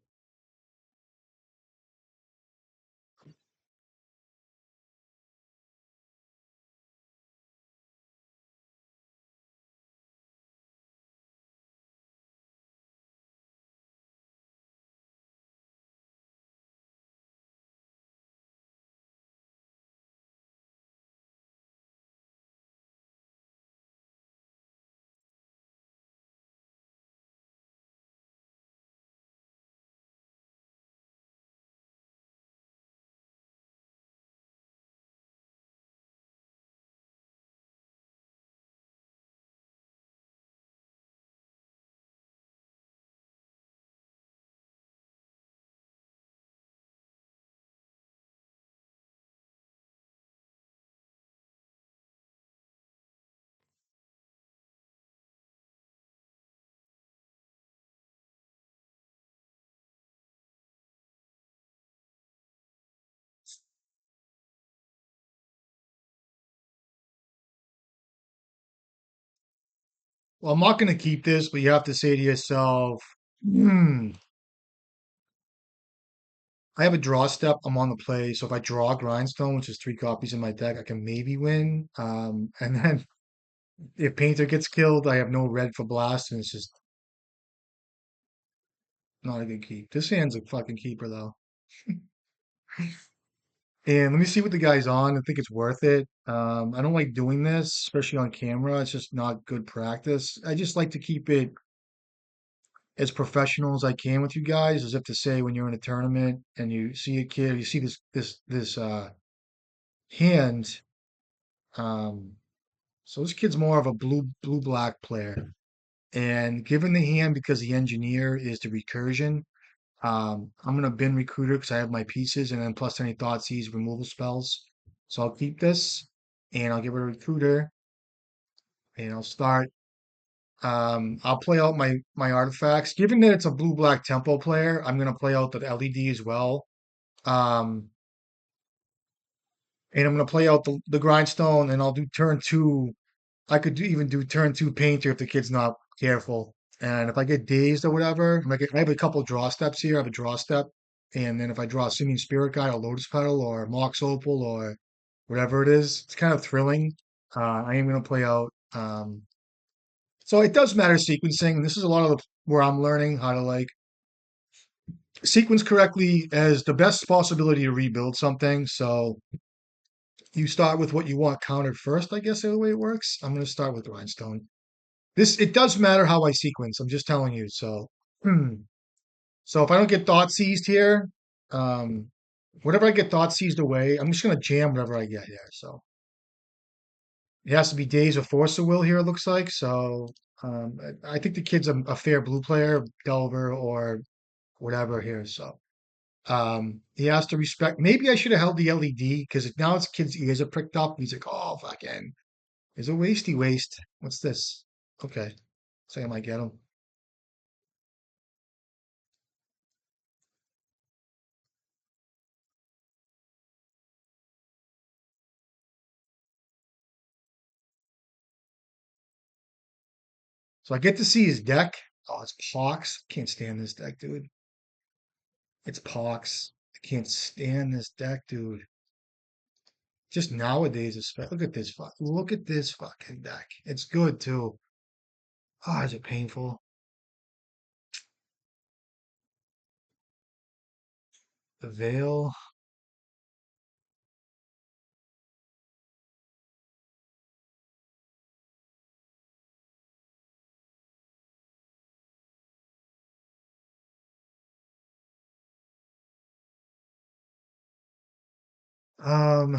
Well, I'm not going to keep this, but you have to say to yourself, hmm, I have a draw step. I'm on the play. So if I draw Grindstone, which is three copies in my deck, I can maybe win. And then if Painter gets killed, I have no red for Blast, and it's just not a good keep. This hand's a fucking keeper, though. And let me see what the guy's on. I think it's worth it. I don't like doing this, especially on camera. It's just not good practice. I just like to keep it as professional as I can with you guys, as if to say when you're in a tournament and you see a kid, you see this hand. Um, so this kid's more of a blue black player. And given the hand, because the engineer is the recursion, I'm gonna bin recruiter because I have my pieces, and then plus any Thoughtseize removal spells. So I'll keep this, and I'll give it a recruiter, and I'll start. I'll play out my artifacts. Given that it's a blue black tempo player, I'm gonna play out the LED as well. Um, and I'm gonna play out the grindstone, and I'll do turn two. I could even do turn two painter if the kid's not careful. And if I get dazed or whatever, I have a couple draw steps here. I have a draw step, and then if I draw a singing spirit guide, a lotus petal, or mox opal, or whatever it is, it's kind of thrilling. I am gonna play out. So it does matter sequencing. This is a lot of where I'm learning how to like sequence correctly as the best possibility to rebuild something. So you start with what you want countered first, I guess is the way it works. I'm going to start with Rhinestone. This it does matter how I sequence. I'm just telling you. So, so if I don't get thought seized here, um, whatever I get thought seized away, I'm just going to jam whatever I get here. So it has to be Days of Force of Will here. It looks like so. I think the kid's a fair blue player, Delver or whatever here. So he has to respect. Maybe I should have held the LED because now his kid's ears are pricked up. He's like, oh fucking, is a wasty waste. What's this? Okay, so I might get him. So I get to see his deck. Oh, it's Pox. Can't stand this deck, dude. It's Pox. I can't stand this deck, dude. Just nowadays, especially. Look at this fucking deck. It's good too. Oh, is it painful? The Veil. Um,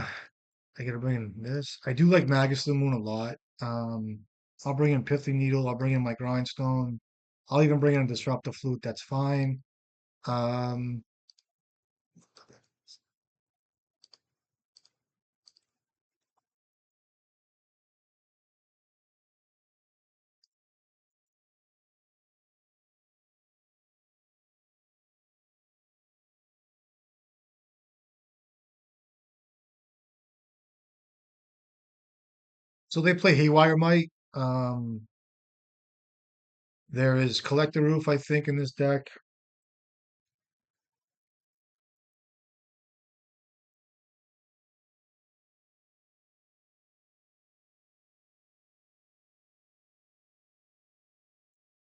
I gotta bring in this. I do like Magus of the Moon a lot. I'll bring in Pithy Needle. I'll bring in my Grindstone. I'll even bring in a Disruptive Flute. That's fine. Um, so they play Haywire Might. There is Collector Roof, I think, in this deck.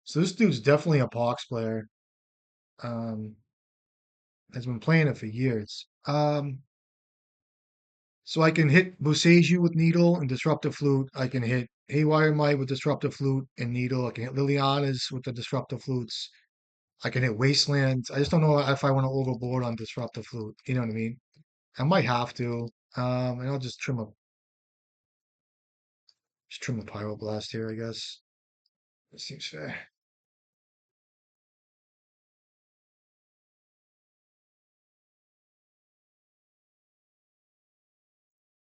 So this dude's definitely a Pox player. Um, has been playing it for years. So I can hit Boseiju with Needle and Disruptive Flute. I can hit Haywire Might with Disruptive Flute and Needle. I can hit Liliana's with the Disruptive Flutes. I can hit Wastelands. I just don't know if I want to overboard on Disruptive Flute. You know what I mean? I might have to. And I'll just trim a Pyroblast here, I guess. That seems fair.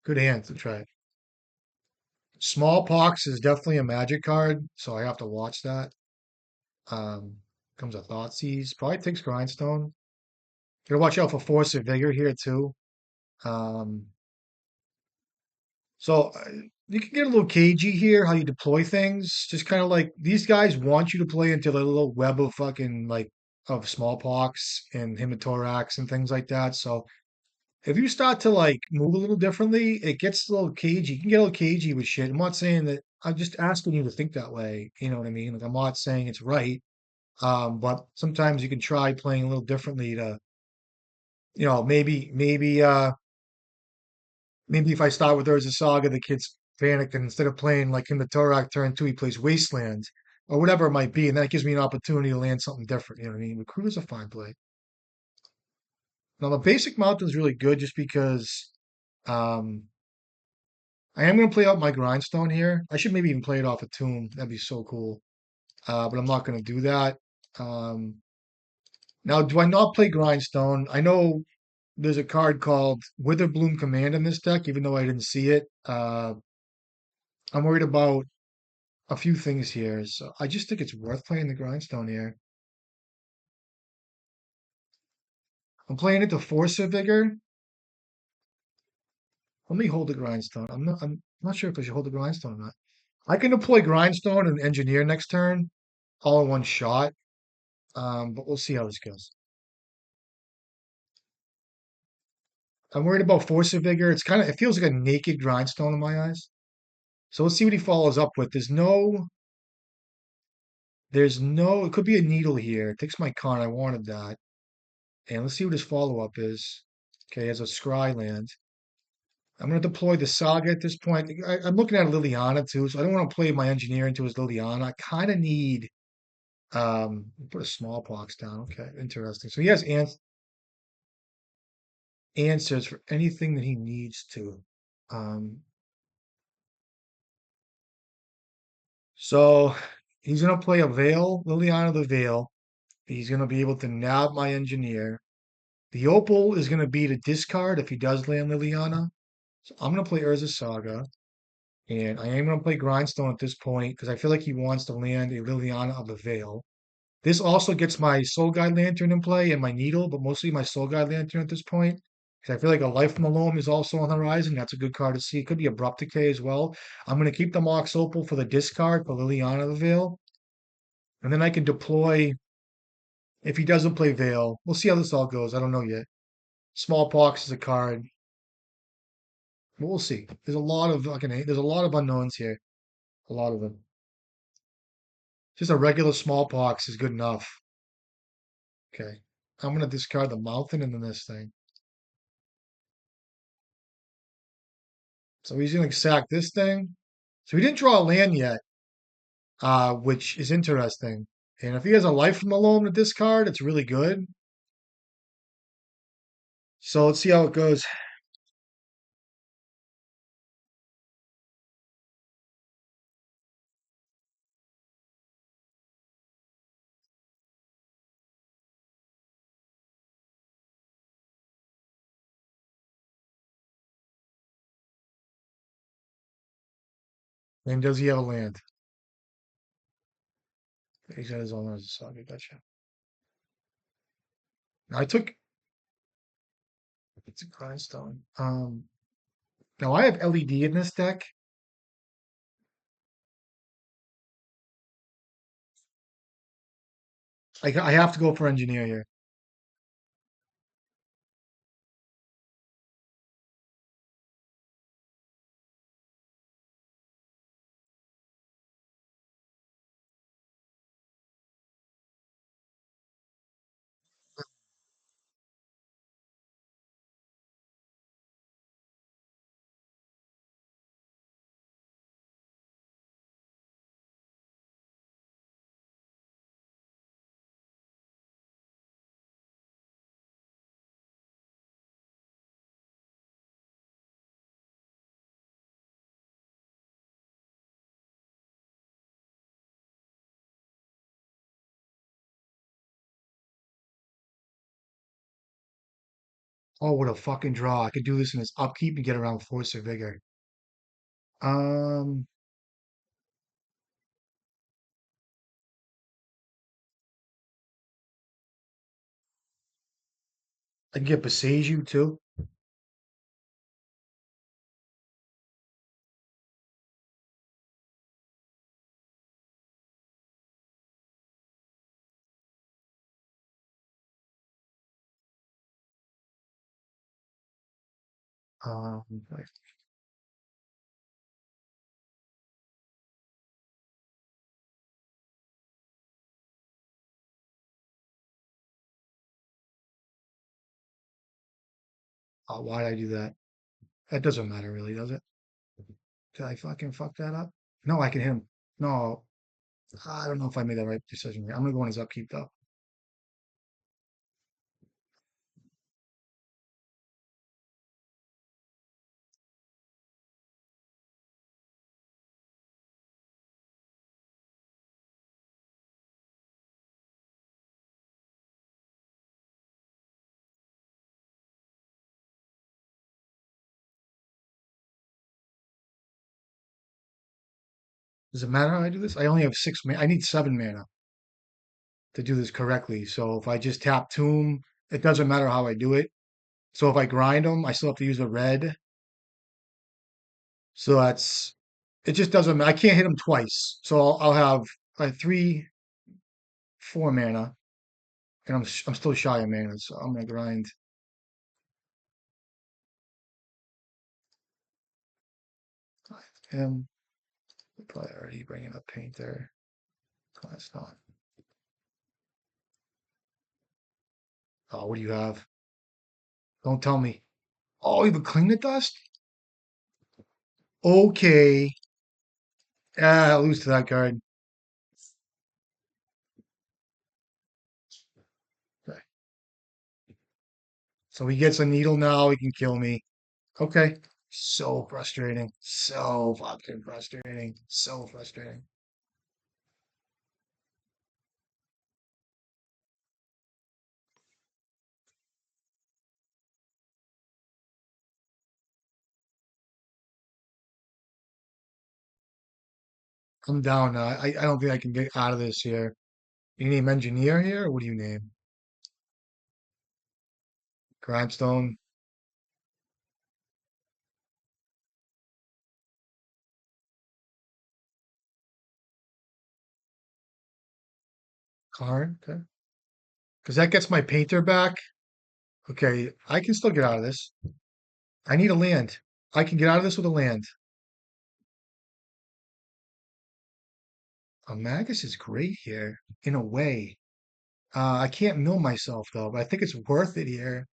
Good hand to try. Smallpox is definitely a magic card, so I have to watch that. Um, comes a Thoughtseize. Probably takes Grindstone. Gotta watch out for Force of Vigor here too. Um, so you can get a little cagey here how you deploy things. Just kind of like these guys want you to play into the little web of fucking like of smallpox and hematothorax and things like that. So if you start to like move a little differently, it gets a little cagey. You can get a little cagey with shit. I'm not saying that. I'm just asking you to think that way. You know what I mean? Like I'm not saying it's right. But sometimes you can try playing a little differently to, maybe if I start with Urza Saga, the kid's panicked, and instead of playing like in the Torak turn two, he plays Wasteland or whatever it might be, and that gives me an opportunity to land something different. You know what I mean? Recruiter's a fine play. Now the basic mountain is really good just because um, I am going to play out my grindstone here. I should maybe even play it off a tomb. That'd be so cool. But I'm not going to do that. Um, Now, do I not play grindstone? I know there's a card called Witherbloom Command in this deck, even though I didn't see it. I'm worried about a few things here. So I just think it's worth playing the grindstone here. I'm playing it to force a vigor. Let me hold the grindstone. I'm not sure if I should hold the grindstone or not. I can deploy grindstone and engineer next turn, all in one shot. But we'll see how this goes. I'm worried about force of vigor. It feels like a naked grindstone in my eyes. So let's see what he follows up with. It could be a needle here. It takes my con. I wanted that. And let's see what his follow-up is. Okay, as a scry land. I'm going to deploy the Saga at this point. I'm looking at Liliana too, so I don't want to play my engineer into his Liliana. I kind of need, put a smallpox down. Okay, interesting. So he has answers for anything that he needs to. Um, so he's going to play a Veil, Liliana the Veil. He's going to be able to nab my engineer. The Opal is going to be to discard if he does land Liliana. So I'm going to play Urza Saga, and I am going to play Grindstone at this point because I feel like he wants to land a Liliana of the Veil. This also gets my Soul Guide Lantern in play and my Needle, but mostly my Soul Guide Lantern at this point. Because I feel like a Life from the Loam is also on the horizon. That's a good card to see. It could be Abrupt Decay as well. I'm going to keep the Mox Opal for the discard for Liliana of the Veil. And then I can deploy if he doesn't play Veil. We'll see how this all goes. I don't know yet. Smallpox is a card. But we'll see. There's a lot of unknowns here. A lot of them. Just a regular smallpox is good enough. Okay. I'm gonna discard the mountain and then this thing. So he's gonna sack this thing. So he didn't draw a land yet, which is interesting. And if he has a life from alone to discard, it's really good. So let's see how it goes. And does he have a land? He's got his own as a saga. Gotcha. Now I took it's a grindstone. Now I have LED in this deck. I have to go for engineer here. Oh, what a fucking draw. I could do this in his upkeep and get around force or vigor. Um, I can get Besage you too. Like, why did I do that? That doesn't matter really, does it? Did I fucking fuck that up? No, I can hit him. No, I don't know if I made that right decision here. I'm gonna go on his upkeep though. Does it matter how I do this? I only have 6 mana. I need 7 mana to do this correctly. So if I just tap Tomb, it doesn't matter how I do it. So if I grind them, I still have to use a red. So it just doesn't, I can't hit them twice. So I'll have like 4 mana, and I'm still shy of mana. So I'm gonna grind him. Probably already bringing up Painter. That's not. Oh, what do you have? Don't tell me. Oh, you have a Cling the Dust? Okay. Ah, I'll lose to that card. Okay. So he gets a needle now. He can kill me. Okay. So frustrating. So fucking frustrating. So frustrating. I'm down now. I don't think I can get out of this here. You name engineer here, or what do you name? Grindstone card? Okay. Because that gets my painter back. Okay, I can still get out of this. I need a land. I can get out of this with a land. A Magus is great here, in a way. I can't mill myself though, but I think it's worth it here.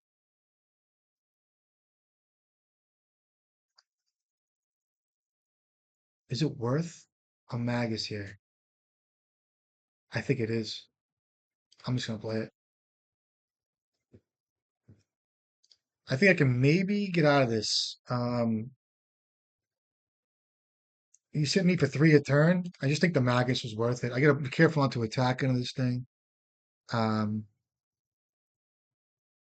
Is it worth a Magus here? I think it is. I'm just gonna play it. I think I can maybe get out of this. You sent me for 3 a turn. I just think the Magus was worth it. I gotta be careful not to attack into this thing. Um,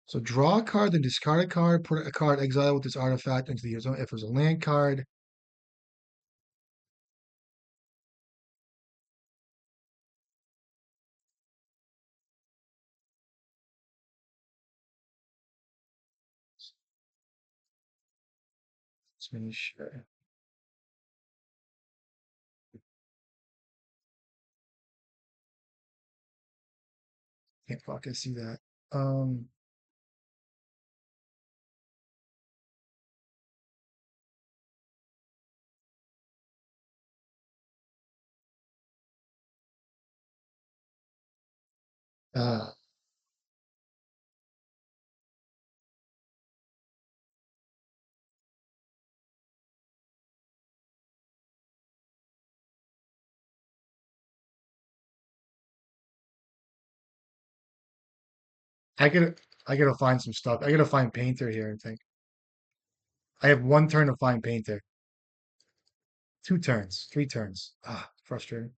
so draw a card, then discard a card, put a card exile with this artifact into the zone. If it was a land card, let's finish. Can't fucking see that. Um, uh, I gotta, I gotta find some stuff. I gotta find Painter here. I think I have 1 turn to find Painter. 2 turns, 3 turns. Ah, frustrating.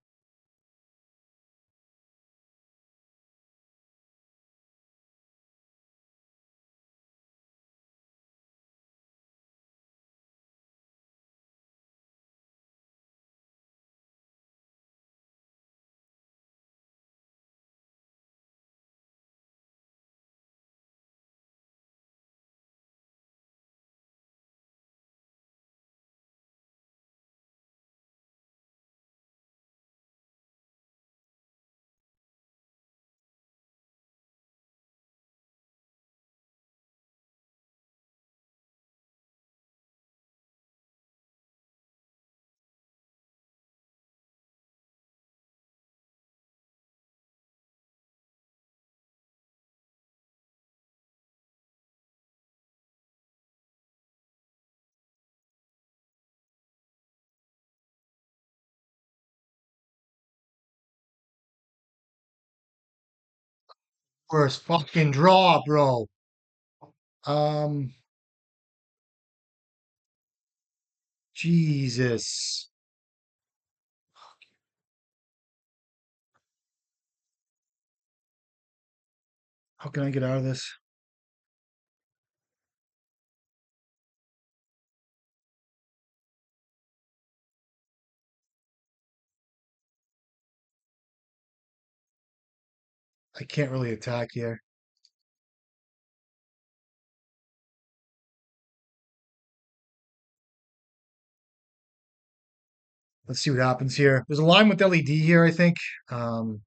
First fucking draw, bro. Um, Jesus. How can I get out of this? I can't really attack here. Let's see what happens here. There's a line with LED here, I think. Um,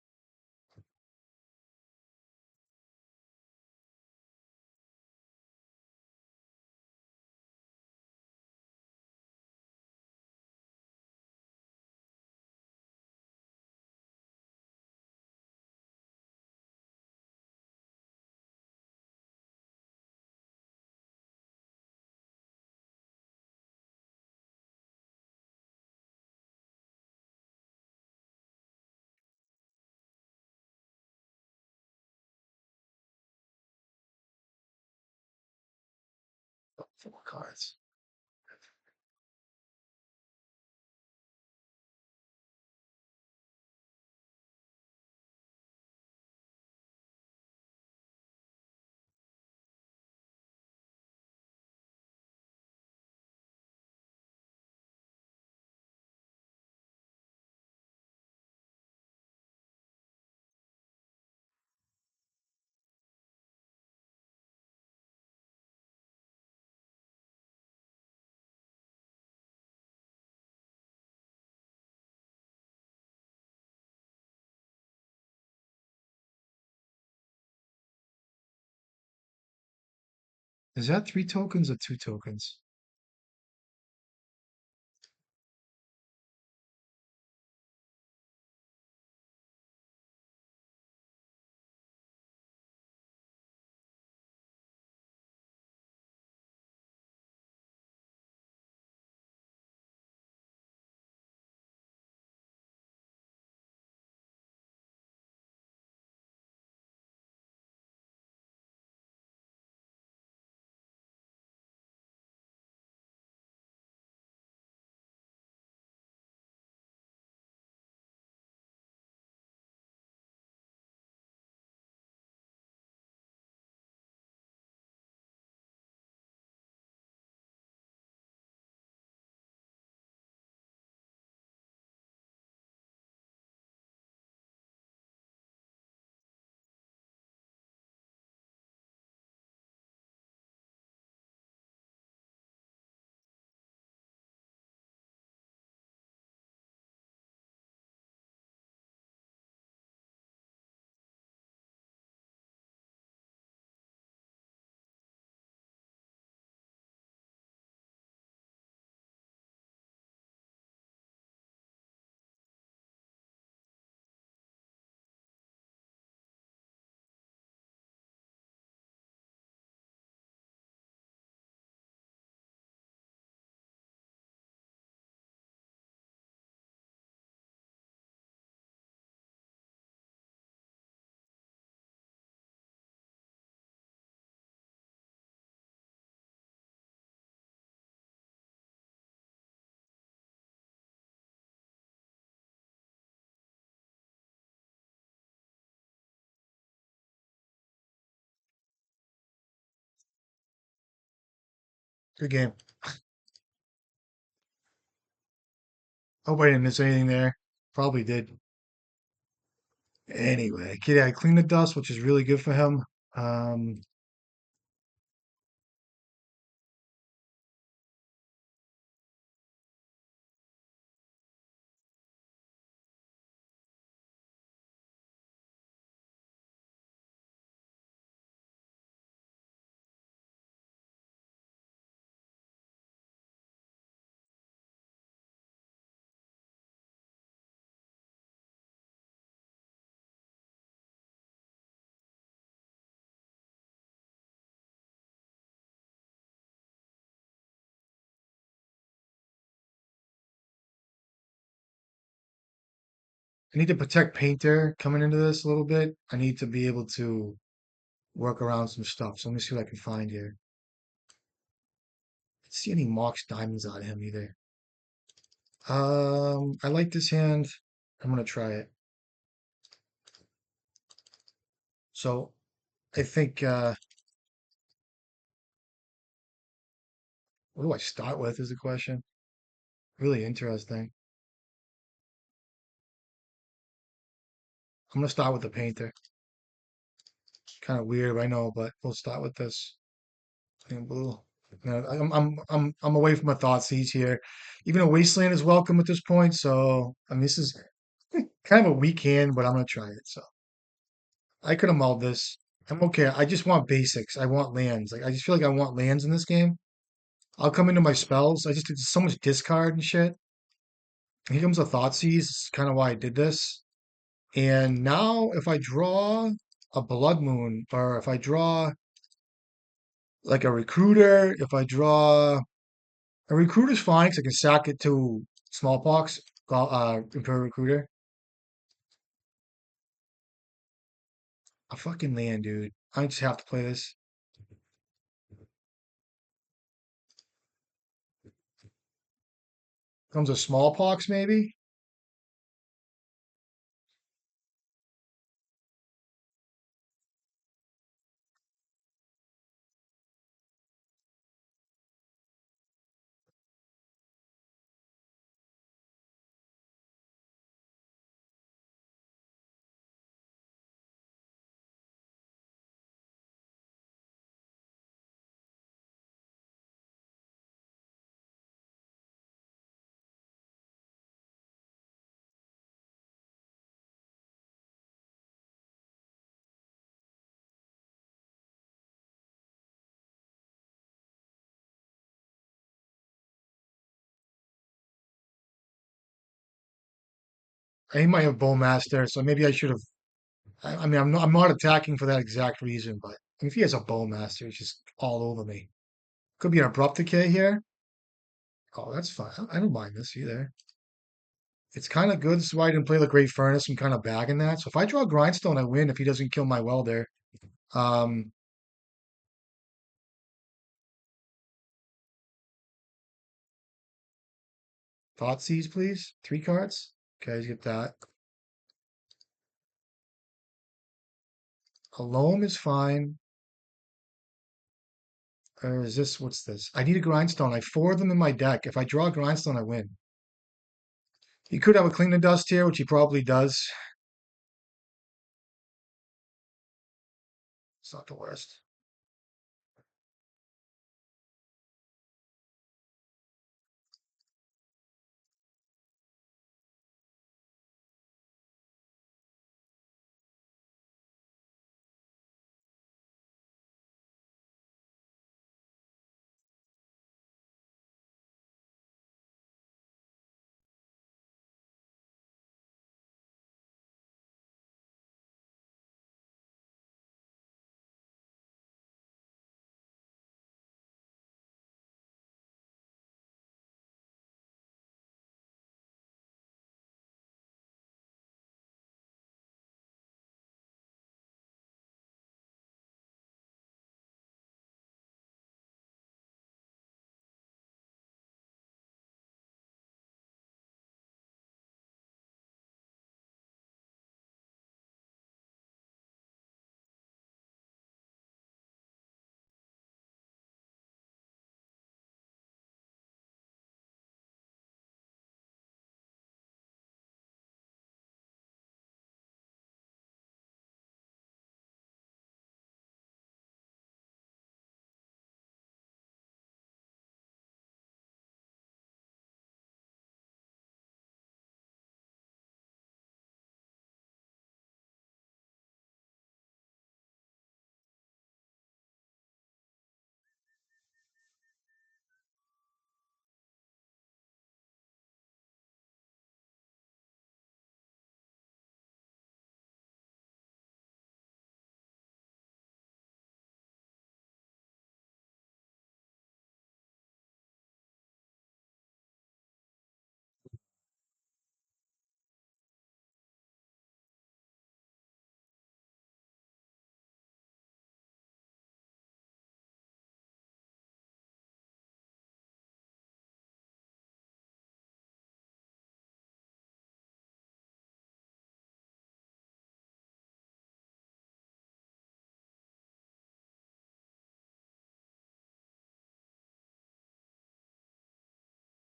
four cards. Is that three tokens or two tokens? Good game. Hope I didn't miss anything there. Probably did. Anyway, kid, I cleaned the dust, which is really good for him. Um, I need to protect Painter coming into this a little bit. I need to be able to. work around some stuff. So let me see what I can find here. I don't see any Mox diamonds out of him either. I like this hand. I'm gonna try it. So I think what do I start with is the question. Really interesting. I'm gonna start with the painter. Kind of weird, I know, but we'll start with this. Plain blue. No, I'm away from my thoughts here. Even a wasteland is welcome at this point. So I mean, this is kind of a weak hand, but I'm gonna try it. So I could have mulled this. I'm okay. I just want basics. I want lands. Like I just feel like I want lands in this game. I'll come into my spells. I just did so much discard and shit. Here comes a Thoughtseize. This is kind of why I did this. And now if I draw a Blood Moon, or if I draw like a Recruiter, if I draw a Recruiter's fine because I can sack it to Smallpox, Imperial Recruiter. A fucking land, dude. I just have to play this. Comes a Smallpox, maybe? He might have Bowmaster, so maybe I should have. I mean, I'm not attacking for that exact reason, but if he has a Bowmaster, it's just all over me. Could be an Abrupt Decay here. Oh, that's fine. I don't mind this either. It's kind of good. This is why I didn't play the Great Furnace. I'm kind of bagging that. So if I draw Grindstone, I win if he doesn't kill my Welder. Um, Thoughtseize, please. 3 cards. Okay, let's get that. Alone is fine. Or is this, what's this? I need a Grindstone. I have 4 of them in my deck. If I draw a Grindstone, I win. He could have a Clean and Dust here, which he probably does. It's not the worst.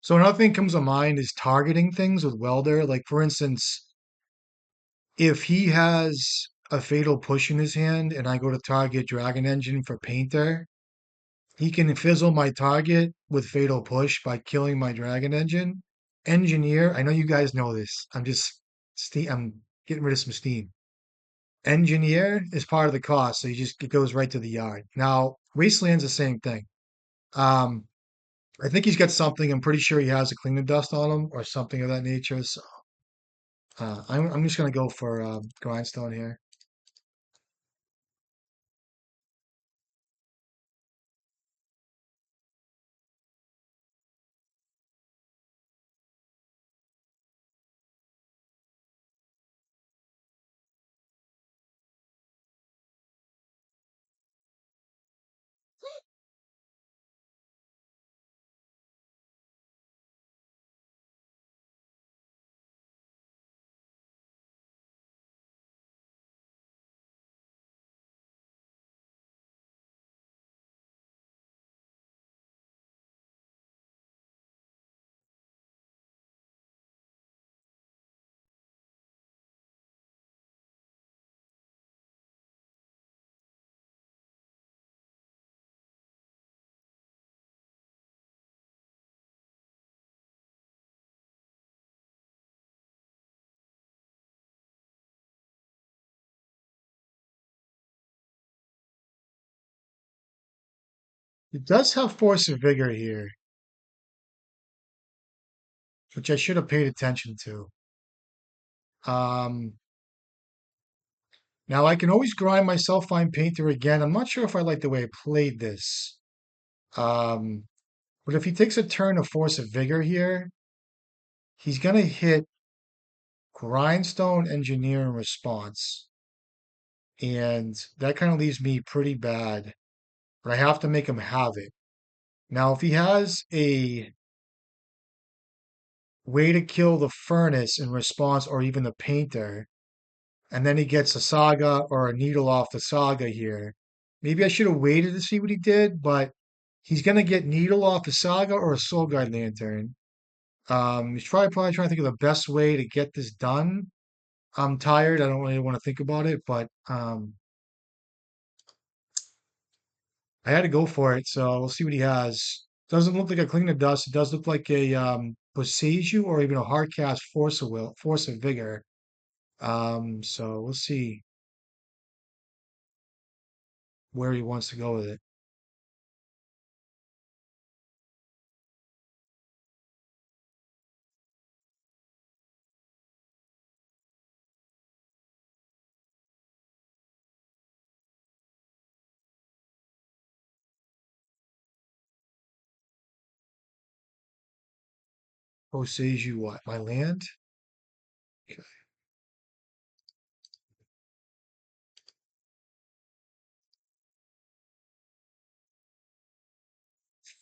So another thing comes to mind is targeting things with welder. Like for instance, if he has a fatal push in his hand and I go to target Dragon Engine for painter, he can fizzle my target with fatal push by killing my Dragon Engine. Engineer, I know you guys know this. I'm getting rid of some steam. Engineer is part of the cost, so it goes right to the yard. Now, Wasteland's the same thing. Um, I think he's got something. I'm pretty sure he has a cleaner dust on him or something of that nature. So I'm just gonna go for grindstone here. It does have force of vigor here, which I should have paid attention to. Um, Now I can always grind myself fine painter again. I'm not sure if I like the way I played this. Um, but if he takes a turn of force of vigor here, he's gonna hit grindstone engineer in response. And that kind of leaves me pretty bad. But I have to make him have it. Now, if he has a way to kill the furnace in response or even the painter, and then he gets a saga or a needle off the saga here. Maybe I should have waited to see what he did, but he's gonna get needle off the saga or a soul guide lantern. He's probably trying to think of the best way to get this done. I'm tired. I don't really want to think about it, but I had to go for it. So we'll see what he has. Doesn't look like a clean of dust. It does look like a Boseiju or even a hard cast force of vigor. So we'll see where he wants to go with it. Boseiju, what? My land? Okay.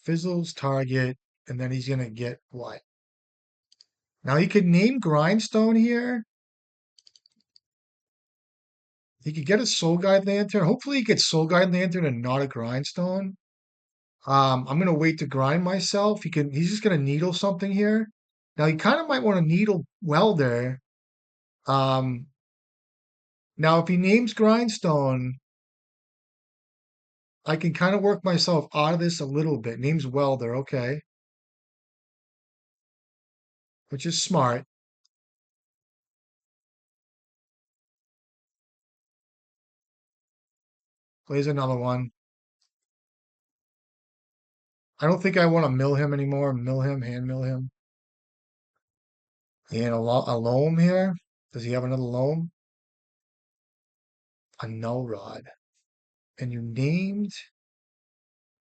Fizzles target, and then he's gonna get what? Now he could name Grindstone here. He could get a Soul Guide Lantern. Hopefully he gets Soul Guide Lantern and not a Grindstone. I'm gonna wait to grind myself. He's just gonna needle something here. Now he kind of might want to needle Welder. Um, Now if he names Grindstone, I can kind of work myself out of this a little bit. Names Welder, okay, which is smart. Plays another one. I don't think I want to mill him anymore. Mill him, hand mill him. And a loam here. Does he have another loam? A null rod. And you named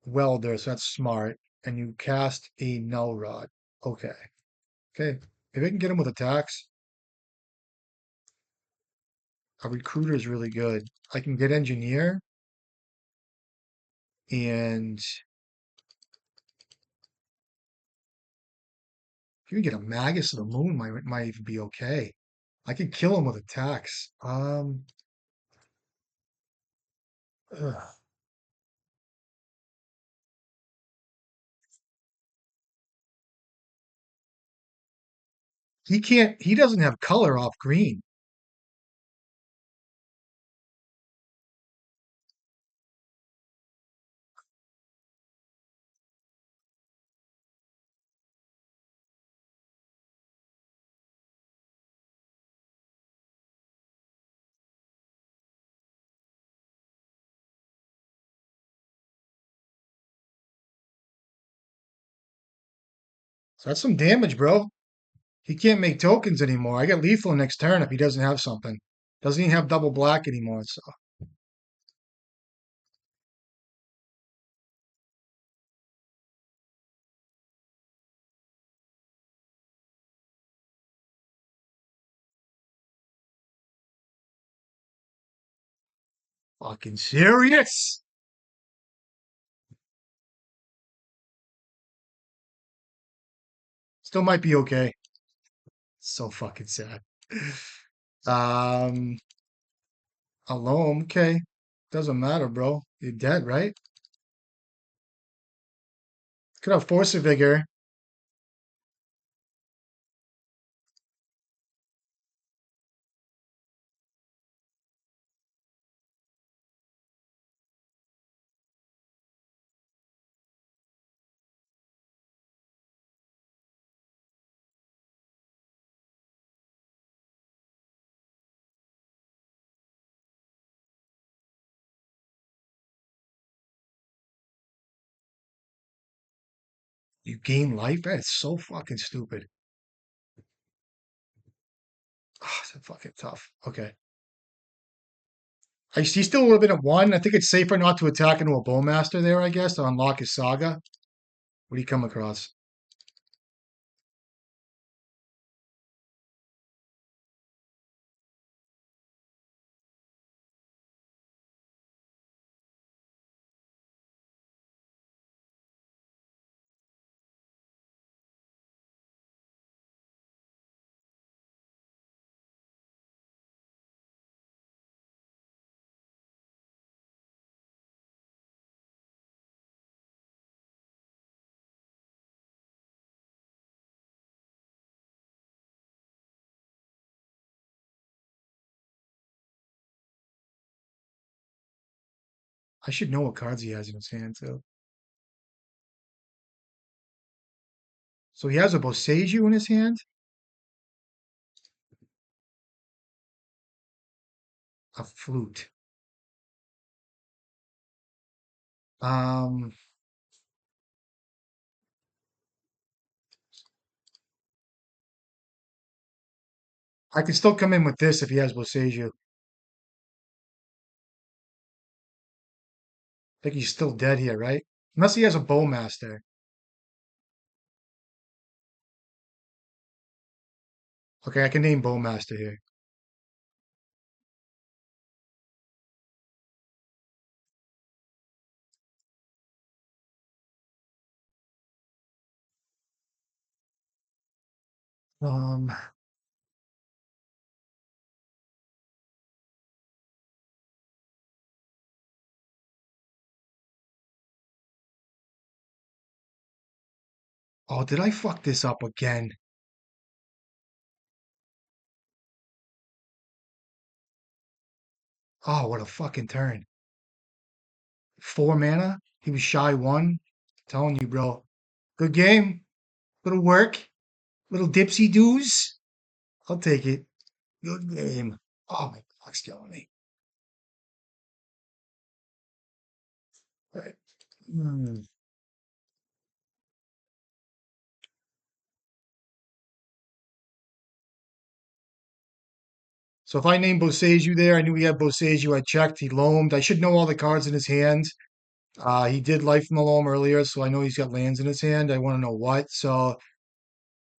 Welder, so that's smart. And you cast a null rod. Okay. Okay. Maybe I can get him with attacks. A recruiter is really good. I can get engineer and if you can get a Magus of the Moon might even be okay. I could kill him with attacks. Ugh. He doesn't have color off green. So that's some damage, bro. He can't make tokens anymore. I get lethal next turn if he doesn't have something. Doesn't even have double black anymore. So fucking serious. Still might be okay. So fucking sad. Um, alone, okay. Doesn't matter, bro. You're dead, right? Could have force of vigor. You gain life? That's so fucking stupid. Oh, that's fucking tough. Okay. He's still within a one. I think it's safer not to attack into a bowmaster there, I guess, to unlock his saga. What do you come across? I should know what cards he has in his hand, too. So he has a Boseiju in his hand, a flute. Um, I can still come in with this if he has Boseiju. I think he's still dead here, right? Unless he has a bowmaster. Okay, I can name bowmaster here. Um, oh, did I fuck this up again? Oh, what a fucking turn. 4 mana? He was shy one? Telling you, bro. Good game. Little work. Little dipsy doos. I'll take it. Good game. Oh, my clock's killing me. Right. Hmm. So if I named Boseiju there, I knew he had Boseiju. I checked. He loamed. I should know all the cards in his hand. He did Life from the Loam earlier, so I know he's got lands in his hand. I want to know what. So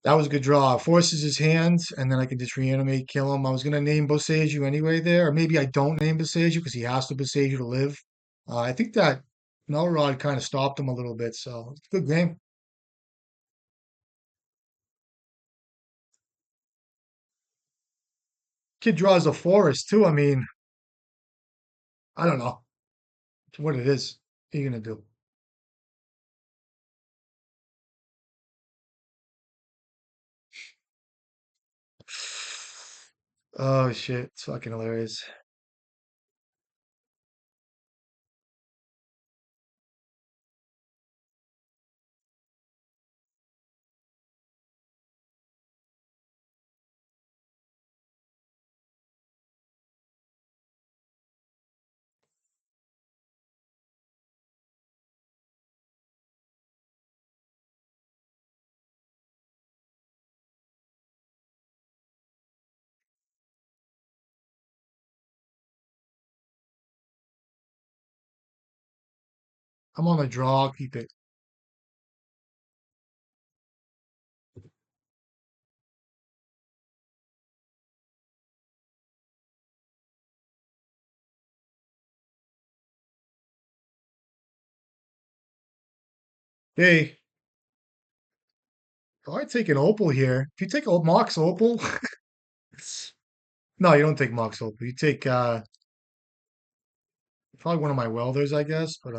that was a good draw. Forces his hands, and then I can just reanimate, kill him. I was gonna name Boseiju anyway there, or maybe I don't name Boseiju because he has to Boseiju to live. I think that Melrod kind of stopped him a little bit, so it's a good game. Kid draws a forest too. I mean, I don't know what it is. What are you gonna do? Oh shit, it's fucking hilarious. I'm on the draw. I'll keep it. Hey, I take an opal here. If you take a Mox opal, no, you don't take Mox opal. You take probably one of my welders, I guess. But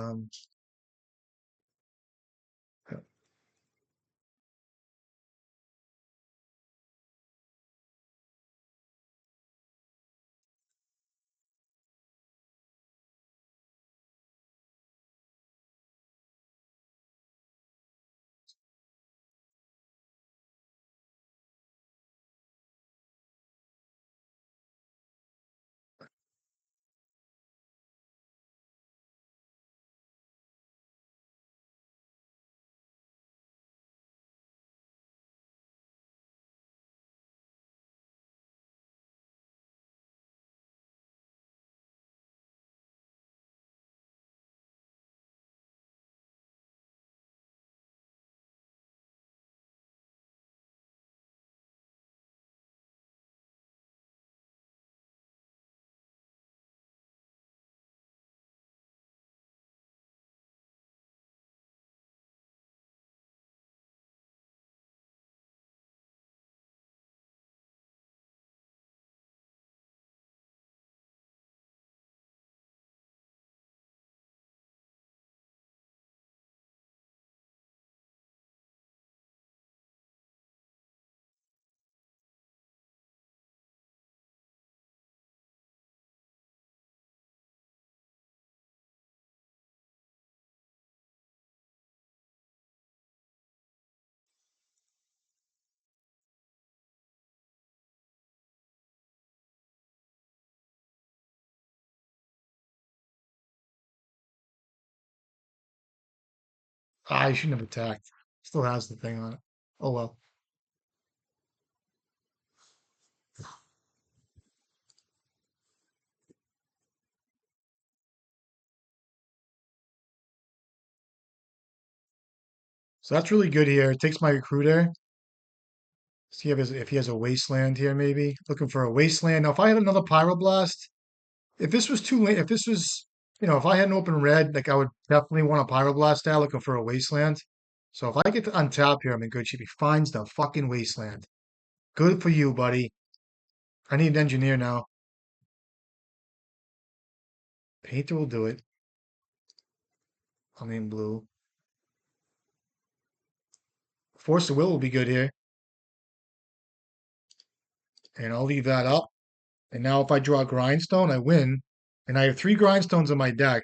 I shouldn't have attacked. Still has the thing on it. Oh well. So that's really good here. It takes my recruiter. See if he has a wasteland here, maybe. Looking for a wasteland. Now, if I had another pyroblast, if this was too late, if this was, if I had an open red, like I would definitely want a pyroblast out looking for a wasteland. So if I get to untap here, I'm in good shape. He finds the fucking wasteland. Good for you, buddy. I need an engineer now. Painter will do it. I mean blue. Force of will be good here. And I'll leave that up. And now if I draw a grindstone, I win. And I have three grindstones in my deck.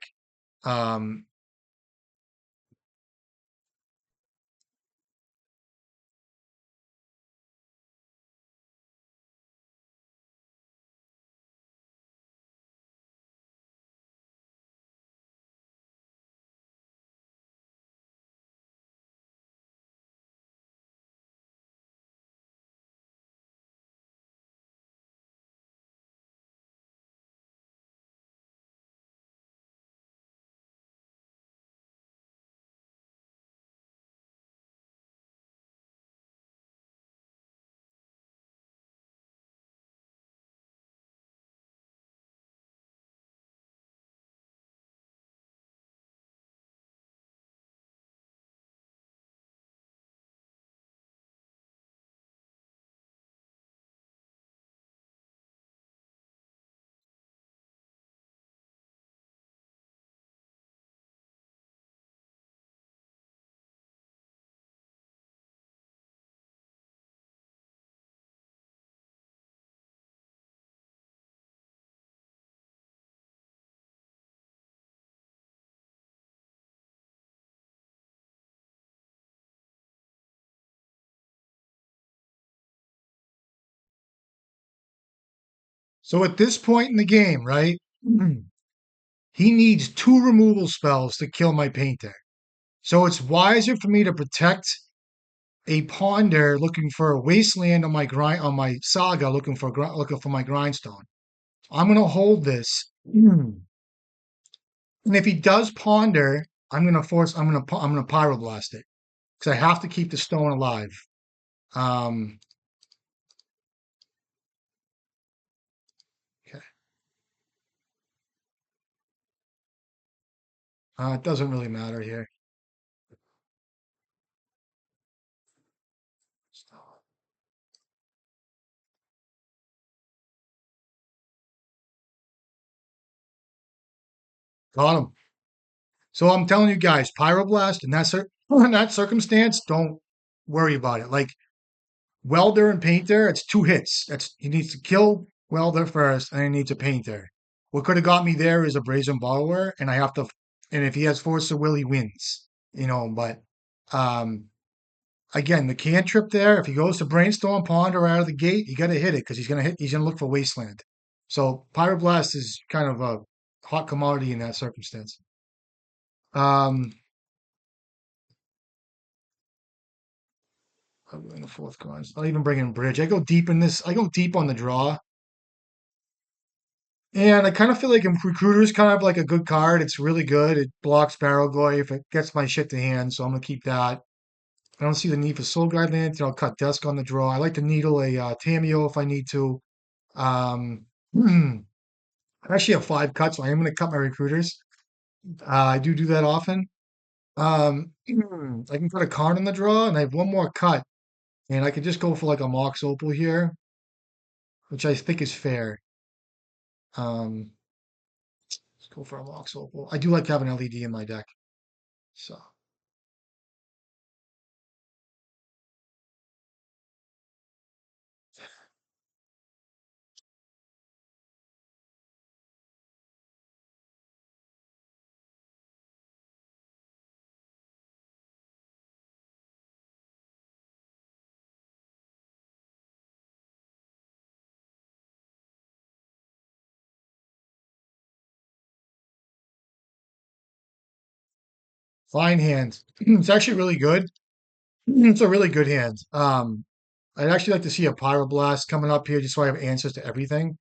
Um, So at this point in the game, right, he needs two removal spells to kill my painter. So it's wiser for me to protect a ponder looking for a wasteland on my saga looking for my grindstone. I'm gonna hold this, and if he does ponder, I'm gonna pyroblast it because I have to keep the stone alive. Um, okay. It doesn't really matter here. Got him. So I'm telling you guys, pyroblast in in that circumstance, don't worry about it. Like welder and painter, it's two hits. That's he needs to kill welder first, and he needs a painter. What could have got me there is a brazen borrower, and I have to. And if he has force of will, he wins. But um, again, the cantrip there. If he goes to brainstorm ponder out of the gate, you got to hit it because he's gonna hit. He's gonna look for wasteland. So pyroblast is kind of a hot commodity in that circumstance. Um, I'm in the fourth cards. I'll even bring in bridge. I go deep in this. I go deep on the draw. And I kind of feel like Recruiter is kind of like a good card. It's really good. It blocks Barrel Goy if it gets my shit to hand, so I'm gonna keep that. I don't see the need for Soul Guide Land. I'll cut Desk on the draw. I like to needle a Tameo if I need to. Um, I actually have five cuts, so I am gonna cut my Recruiters. I do that often. I can put a card on the draw, and I have one more cut, and I could just go for like a Mox Opal here, which I think is fair. Um, let's go for a Mox Opal. I do like having LED in my deck, so. Fine hand. It's actually really good. It's a really good hand. I'd actually like to see a Pyroblast coming up here just so I have answers to everything.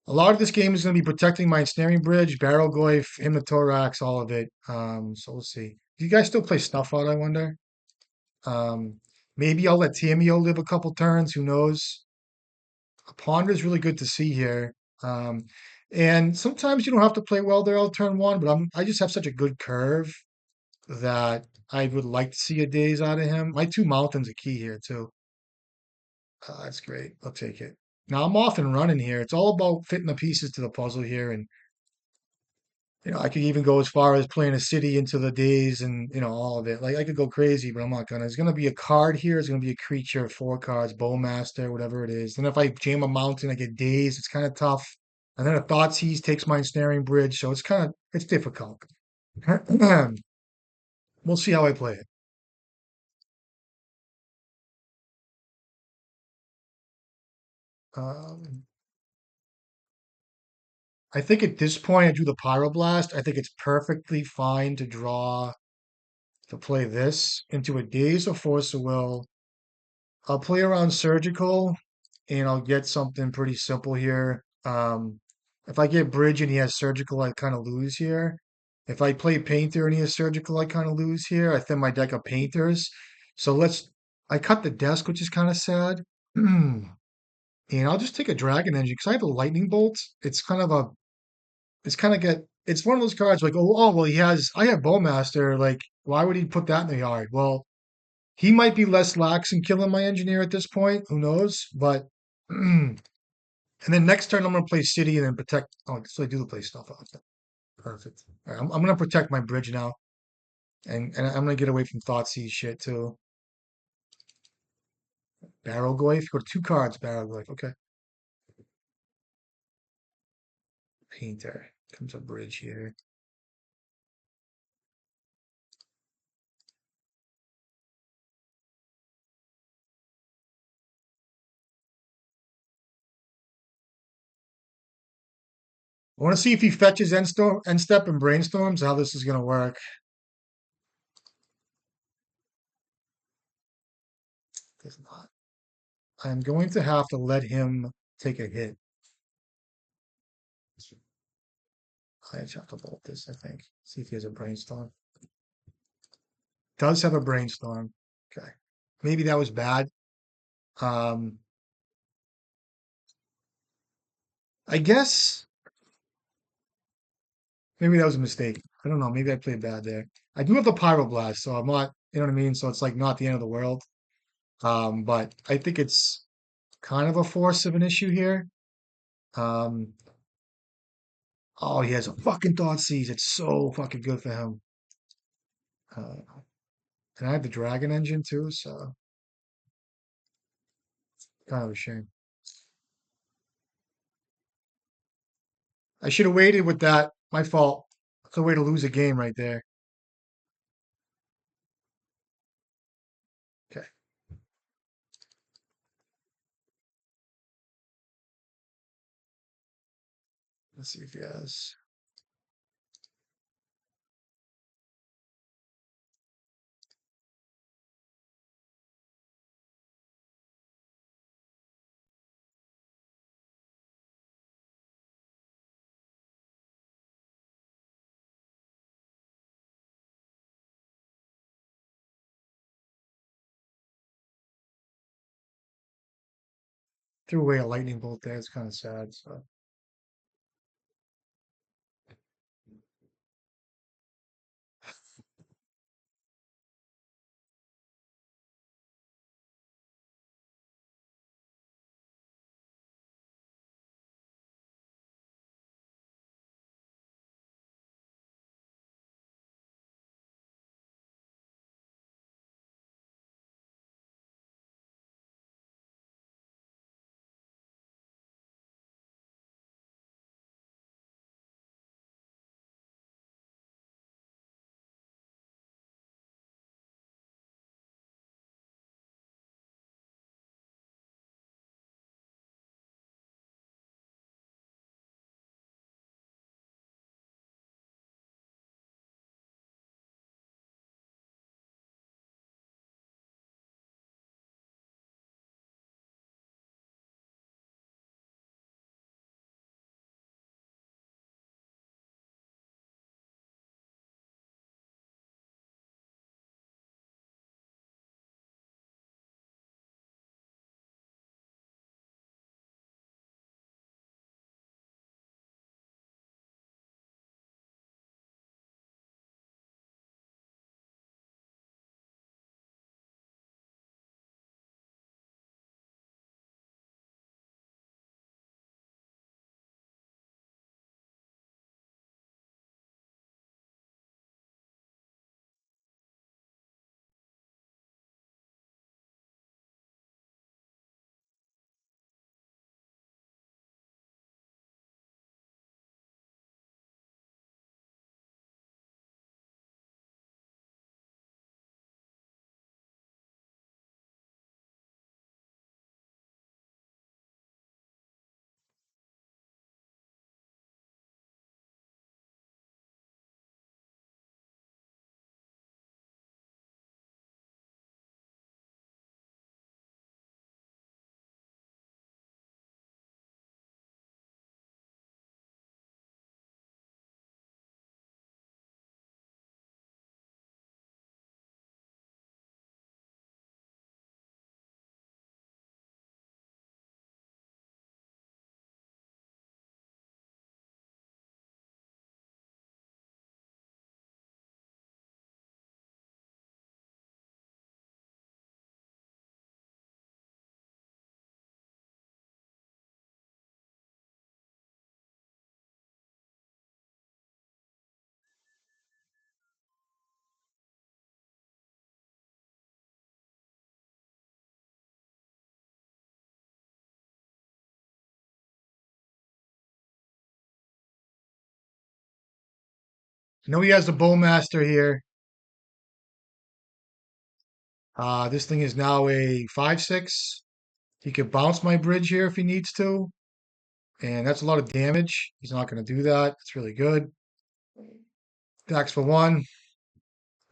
A lot of this game is going to be protecting my Ensnaring Bridge, Barrel Goyf, Hymnothorax, all of it. So we'll see. Do you guys still play Snuff Out, I wonder? Um, Maybe I'll let Tameo live a couple turns. Who knows? A Ponder is really good to see here. Um, and sometimes you don't have to play well there on turn one, but I just have such a good curve that I would like to see a daze out of him. My two mountains are key here too. That's great. I'll take it. Now I'm off and running here. It's all about fitting the pieces to the puzzle here, and I could even go as far as playing a city into the days, and all of it. Like I could go crazy, but I'm not gonna. There's gonna be a card here. It's gonna be a creature, four cards, Bowmaster, whatever it is. Then if I jam a mountain, I get dazed. It's kind of tough. And then a Thoughtseize takes my ensnaring bridge, so it's difficult. We'll see how I play it. Um, I think at this point, I drew the Pyroblast. I think it's perfectly fine to play this into a Daze of Force of Will. I'll play around Surgical, and I'll get something pretty simple here. If I get Bridge and he has Surgical, I kind of lose here. If I play Painter and he has Surgical, I kind of lose here. I thin my deck of Painters. So I cut the desk, which is kind of sad. And I'll just take a Dragon Engine because I have a Lightning Bolt. It's kind of get it's one of those cards like well I have Bowmaster, like why would he put that in the yard? Well, he might be less lax in killing my engineer at this point, who knows? But and then next turn I'm gonna play city and then protect. Oh, so I do play stuff out. Perfect. All right, I'm gonna protect my bridge now, and I'm gonna get away from Thoughtseize shit too. Barrel Goyf, go to two cards. Barrel Goyf. Okay. Painter comes a bridge here. I want to see if he fetches end step and brainstorms how this is going to work. Does not. I'm going to have to let him take a hit. I just have to bolt this, I think. See if he has a brainstorm. Does have a brainstorm. Okay. Maybe that was bad. Um, I guess maybe that was a mistake. I don't know. Maybe I played bad there. I do have the pyroblast, so I'm not, you know what I mean? So it's like not the end of the world. But I think it's kind of a force of an issue here. Um, oh, he has a fucking thought seize. It's so fucking good for him. Uh, and I have the dragon engine too, so kind of a shame. I should have waited with that. My fault. That's a way to lose a game right there. Okay, let's see if he has. Threw away a lightning bolt there. It's kind of sad. So I know he has the bowmaster here. This thing is now a 5/6. He could bounce my bridge here if he needs to. And that's a lot of damage. He's not going to do that. It's really good. Attacks for one.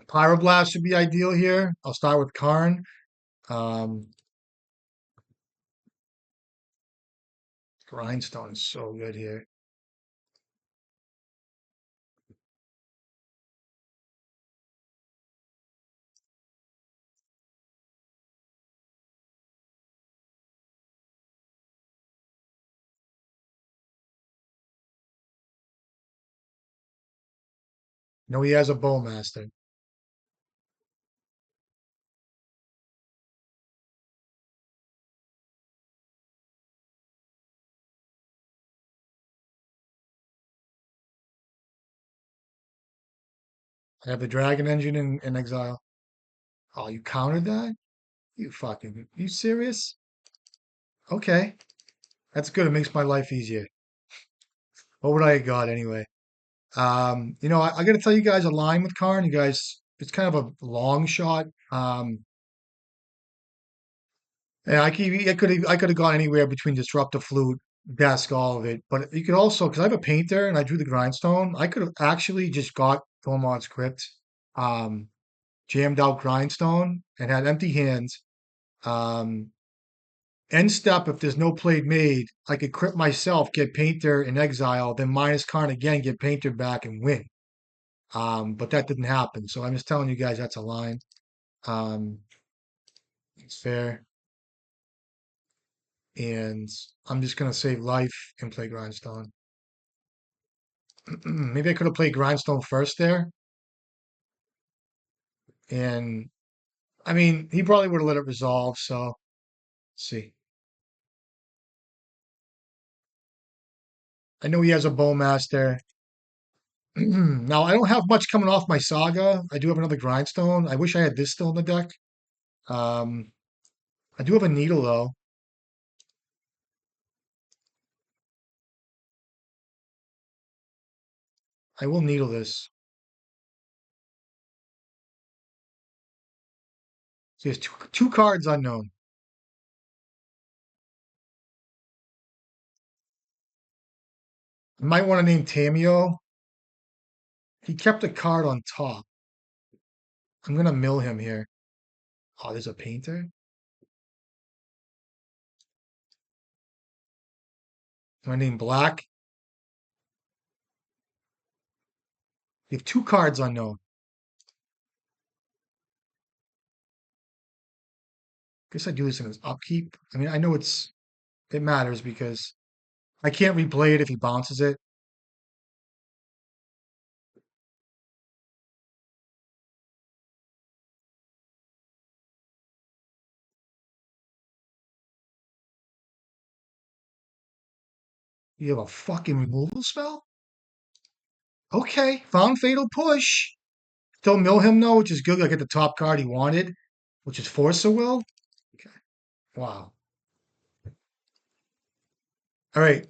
Pyroblast should be ideal here. I'll start with Karn. Um, Grindstone is so good here. No, he has a Bowmaster. I have the Dragon Engine in exile. Oh, you countered that? You serious? Okay, that's good. It makes my life easier. What would I have got anyway? I got to tell you guys a line with Karn. You guys, it's kind of a long shot. And I could have gone anywhere between Disruptive Flute, Desk, all of it. But you could also, because I have a painter and I drew the grindstone, I could have actually just got Thormod's Crypt, um, jammed out grindstone, and had empty hands. Um, End step, if there's no play made, I could crypt myself, get painter in exile, then minus Karn again, get painter back and win. But that didn't happen. So I'm just telling you guys that's a line. Um, it's fair. And I'm just gonna save life and play grindstone. Maybe I could have played grindstone first there. And I mean, he probably would have let it resolve. So let's see. I know he has a bowmaster. Now I don't have much coming off my saga. I do have another grindstone. I wish I had this still in the deck. Um, I do have a needle though. I will needle this. So he has two cards unknown. I might want to name Tamio. He kept a card on top. I'm gonna mill him here. Oh, there's a painter. My name Black. You have two cards unknown. Guess I do this in his upkeep. I mean, I know it matters because I can't replay it if he bounces it. You have a fucking removal spell? Okay, found fatal push. Still mill him though, which is good. I get the top card he wanted, which is Force of Will. Okay. Wow. All right.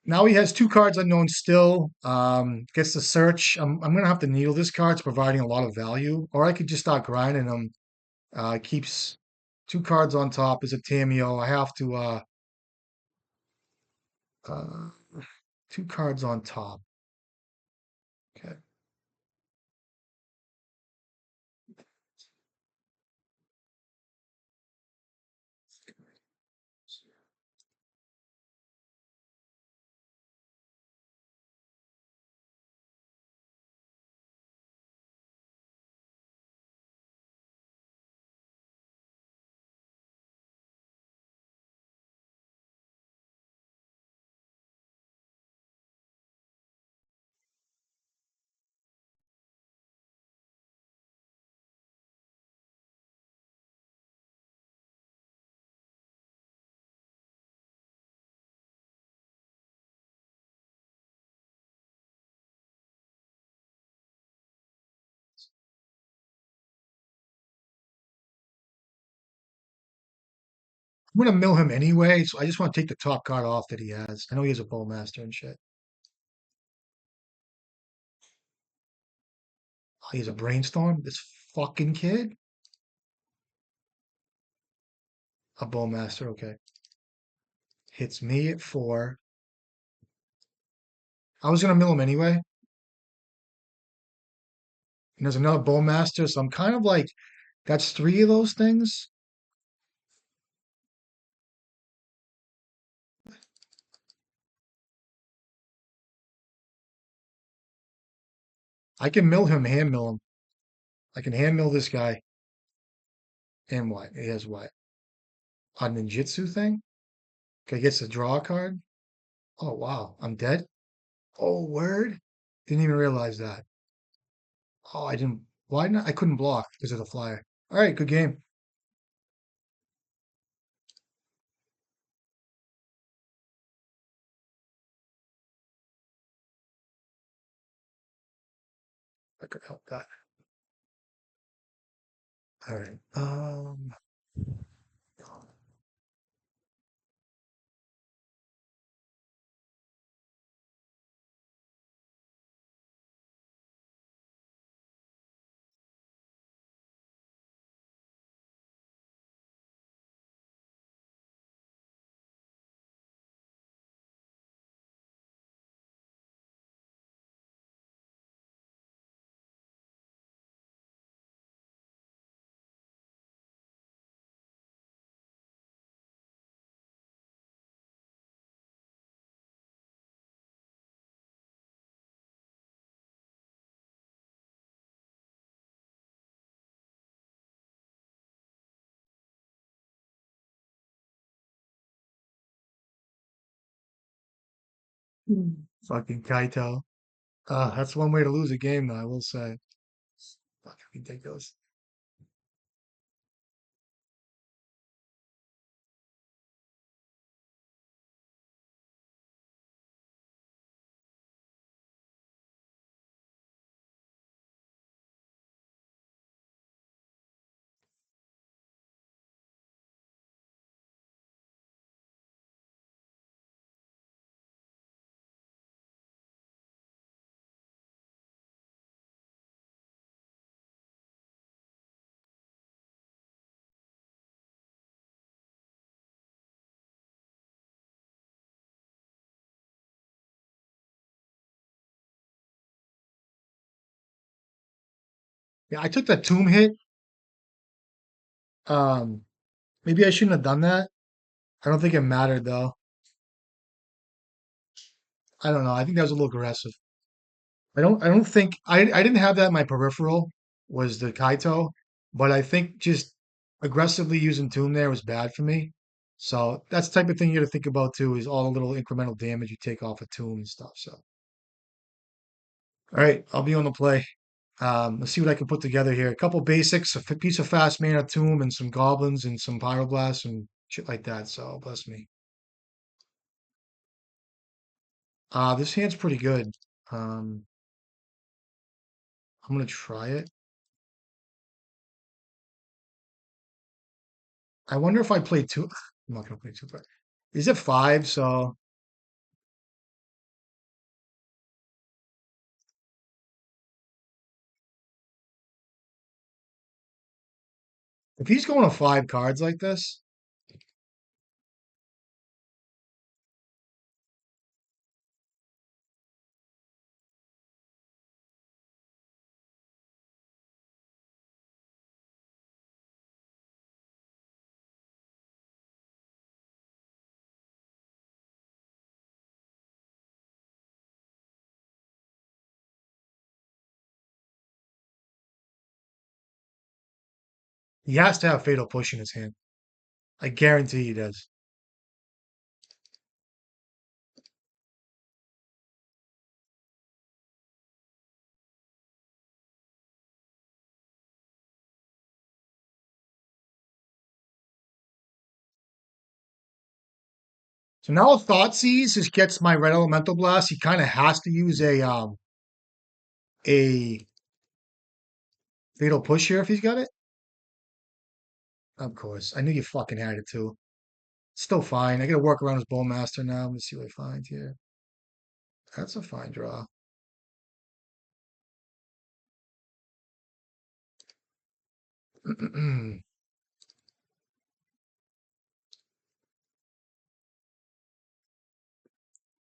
Now he has two cards unknown still. Gets the search. I'm gonna have to needle this card. It's providing a lot of value. Or I could just start grinding him. Keeps two cards on top as a Tameo. I have to uh two cards on top. Okay. I'm gonna mill him anyway, so I just want to take the top card off that he has. I know he has a bowmaster and shit. Oh, he has a brainstorm. This fucking kid. A bowmaster. Okay, hits me at 4. I was gonna mill him anyway. And there's another Bowmaster, so I'm kind of like, that's three of those things. I can mill him, hand mill him. I can hand mill this guy. And what? He has what? A ninjutsu thing? Okay, gets to draw a card. Oh wow, I'm dead. Oh word. Didn't even realize that. Oh, I didn't. Why not? I couldn't block because of the flyer. All right, good game. I could help that. All right. Fucking Kaito. That's one way to lose a game, though, I will say. Fucking ridiculous. Yeah, I took that tomb hit. Um, Maybe I shouldn't have done that. I don't think it mattered though. I don't know. I think that was a little aggressive. I don't think I didn't have that in my peripheral was the Kaito, but I think just aggressively using Tomb there was bad for me. So that's the type of thing you got to think about too, is all the little incremental damage you take off a Tomb and stuff. So all right, I'll be on the play. Let's see what I can put together here. A couple basics, piece of fast mana Tomb and some goblins and some pyroblasts and shit like that. So bless me. This hand's pretty good. Um, I'm gonna try it. I wonder if I play two. I'm not gonna play two. But is it five? So if he's going to five cards like this, he has to have Fatal Push in his hand. I guarantee he does. So now Thoughtseize just gets my Red Elemental Blast. He kind of has to use a Fatal Push here if he's got it. Of course, I knew you fucking had it too. Still fine. I got to work around his Bowmaster now. Let's see what I find here. That's a fine draw.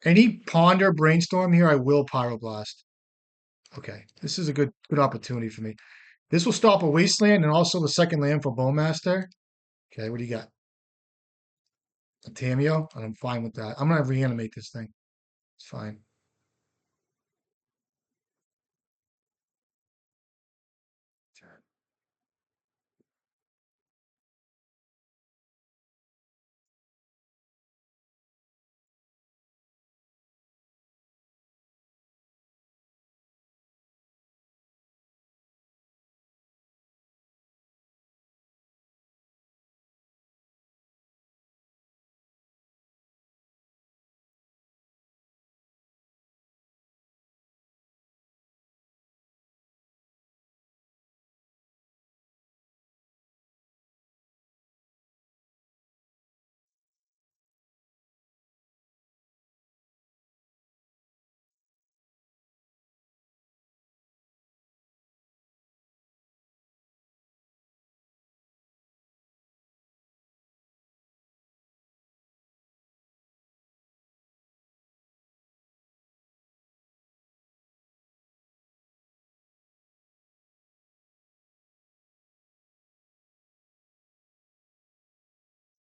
Any ponder brainstorm here, I will pyroblast. Okay, this is a good opportunity for me. This will stop a wasteland and also the second land for Bowmaster. Okay, what do you got? A Tameo? I'm fine with that. I'm gonna reanimate this thing. It's fine.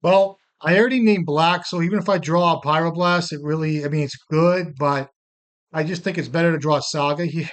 Well, I already named black, so even if I draw a pyroblast, it really, I mean, it's good, but I just think it's better to draw Saga here.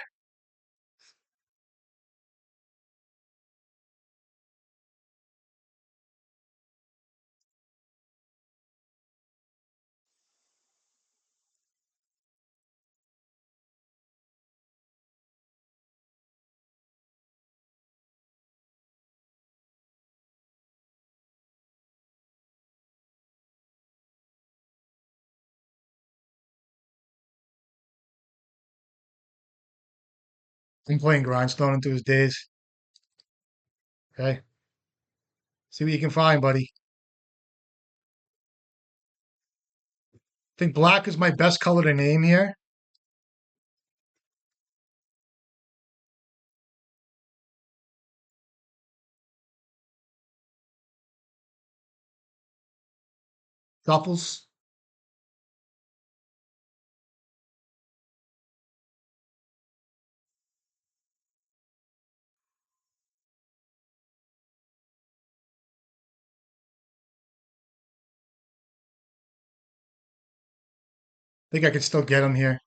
I'm playing Grindstone into his days. Okay, see what you can find, buddy. I think black is my best color to name here. Duffels. I think I can still get him here.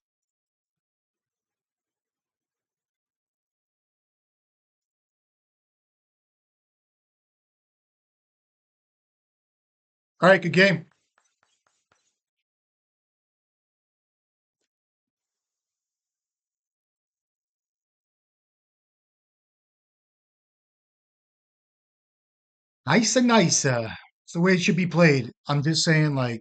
All right, good game. Nice and nice. It's the way it should be played. I'm just saying, like,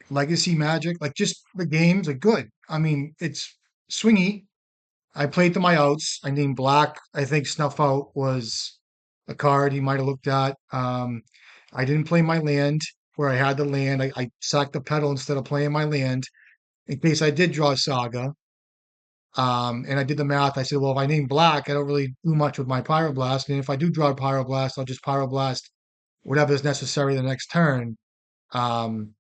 Legacy Magic, like, just the games are good. I mean, it's swingy. I played to my outs. I named black. I think Snuff Out was a card he might have looked at. I didn't play my land where I had the land. I sacked the pedal instead of playing my land in case I did draw Saga. And I did the math. I said, well, if I name black, I don't really do much with my Pyroblast. And if I do draw Pyroblast, I'll just Pyroblast whatever is necessary the next turn. Um,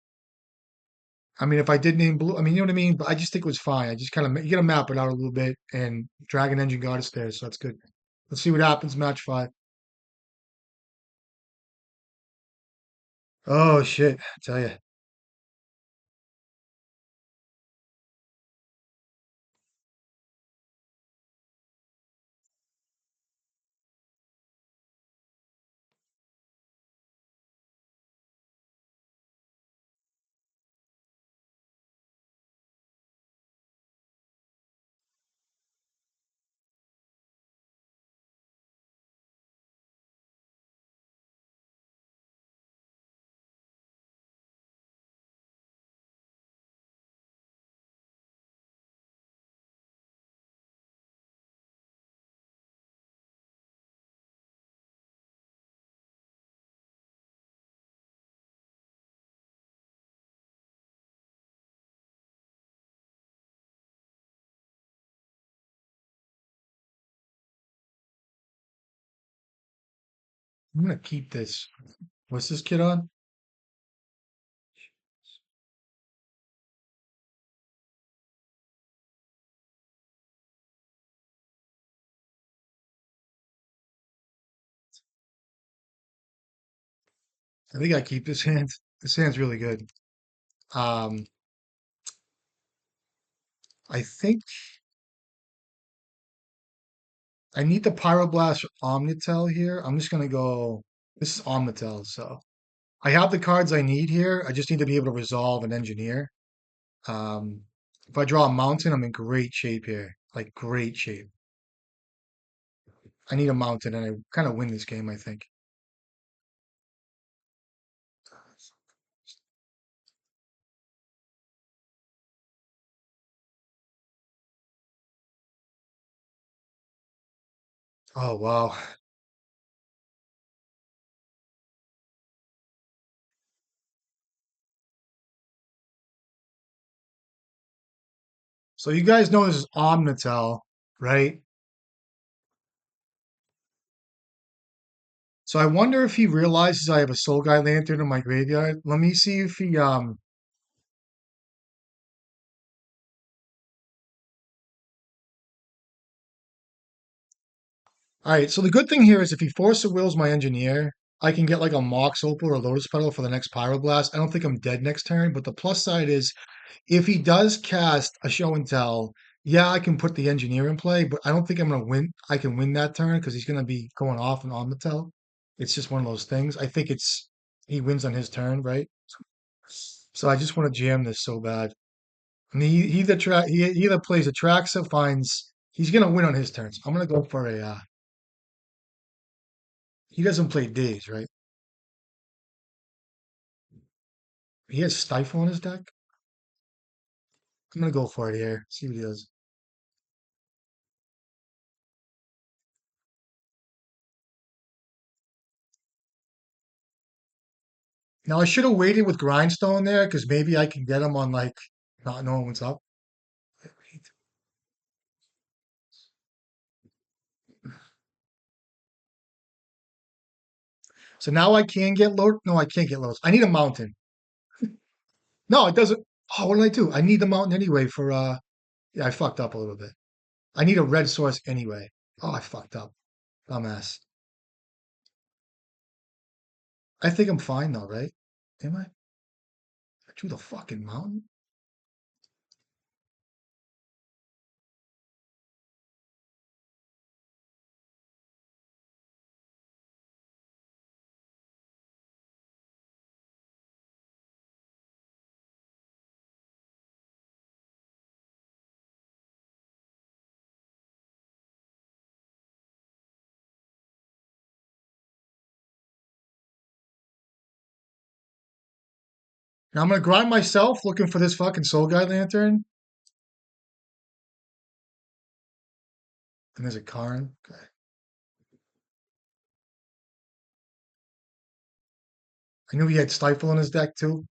I mean, if I did name blue, I mean, you know what I mean? But I just think it was fine. I just kind of, you got to map it out a little bit. And Dragon Engine got us there. So that's good. Let's see what happens match 5. Oh, shit. I tell you. I'm going to keep this. What's this kid on? I think I keep this hand. This hand's really good. Um, I think I need the Pyroblast OmniTell here. I'm just gonna go. This is OmniTell, so I have the cards I need here. I just need to be able to resolve and engineer. Um, if I draw a mountain, I'm in great shape here. Like great shape. I need a mountain, and I kind of win this game, I think. Oh wow. So you guys know this is OmniTell, right? So I wonder if he realizes I have a Soul Guy Lantern in my graveyard. Let me see if he All right, so the good thing here is if he Force of Wills my Engineer, I can get like a Mox Opal or Lotus Petal for the next Pyroblast. I don't think I'm dead next turn, but the plus side is if he does cast a Show and Tell, yeah, I can put the Engineer in play, but I don't think I'm gonna win. I can win that turn because he's gonna be going off and on the tell. It's just one of those things. I think it's he wins on his turn, right? So I just want to jam this so bad. And he either plays a Traxa, finds he's gonna win on his turns. I'm gonna go for a he doesn't play Days, right? He has Stifle in his deck. I'm gonna go for it here. See what he does. Now I should have waited with Grindstone there because maybe I can get him on like not knowing what's up. So now I can get low. No, I can't get lows. I need a mountain. No, it doesn't. Oh, what did I do? I need the mountain anyway for yeah, I fucked up a little bit. I need a red source anyway. Oh, I fucked up. Dumbass. I think I'm fine though, right? Am I? I drew the fucking mountain. Now I'm gonna grind myself looking for this fucking Soul Guide Lantern. And there's a Karn. Okay. I knew he had Stifle in his deck too.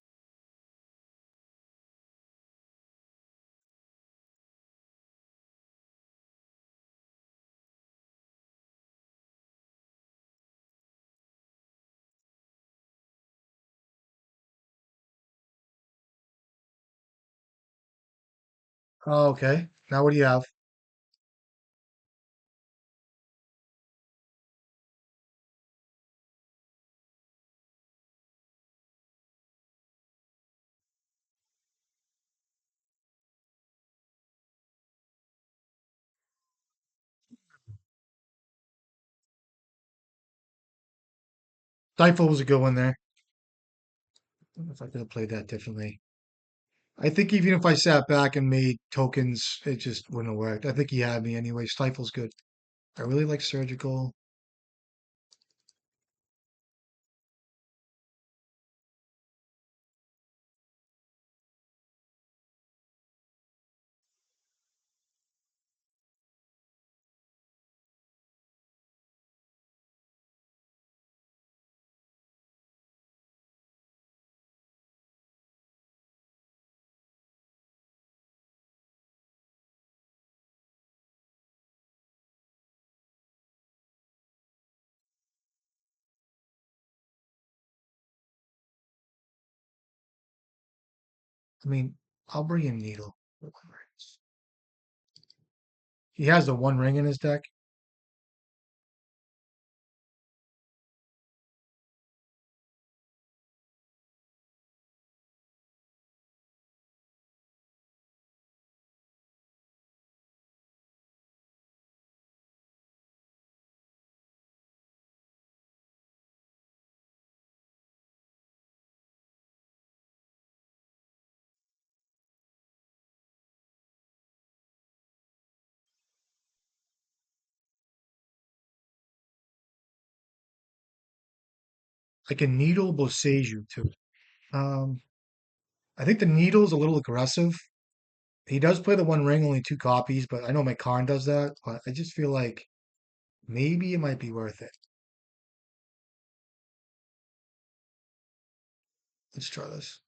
Oh, okay. Now what do you have? Stifle was a good one there. I wonder if I could have played that differently. I think even if I sat back and made tokens, it just wouldn't have worked. I think he had me anyway. Stifle's good. I really like Surgical. I mean, I'll bring in Needle. He has the One Ring in his deck. I can needle Boseiju too. Um, I think the needle's a little aggressive. He does play the One Ring, only two copies, but I know my Karn does that. But I just feel like maybe it might be worth it. Let's try this.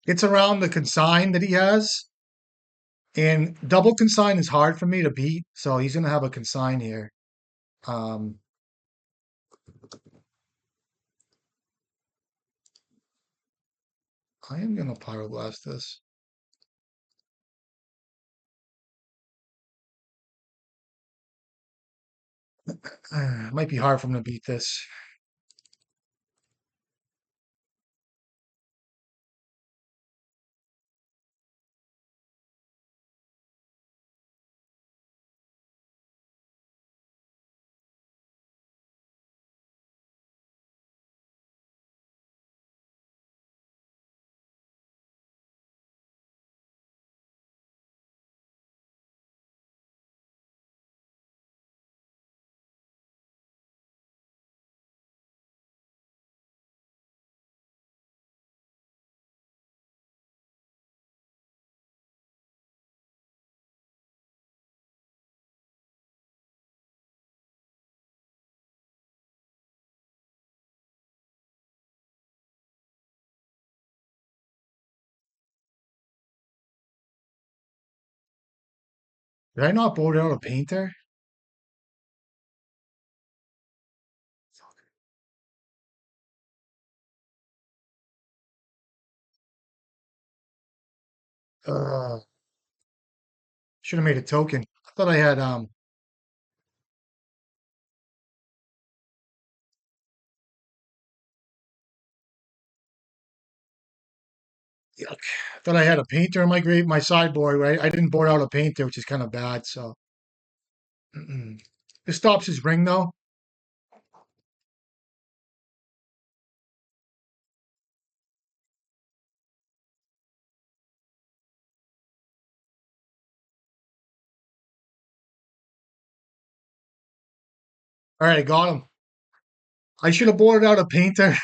It's around the consign that he has, and double consign is hard for me to beat. So he's gonna have a consign here. Um, I am gonna pyroblast this. Might be hard for him to beat this. Did I not board out a painter? Should have made a token. I thought I had yuck. I thought I had a painter on my sideboard, right? I didn't board out a painter, which is kind of bad. So this stops his ring though. All right, I got him. I should have boarded out a painter.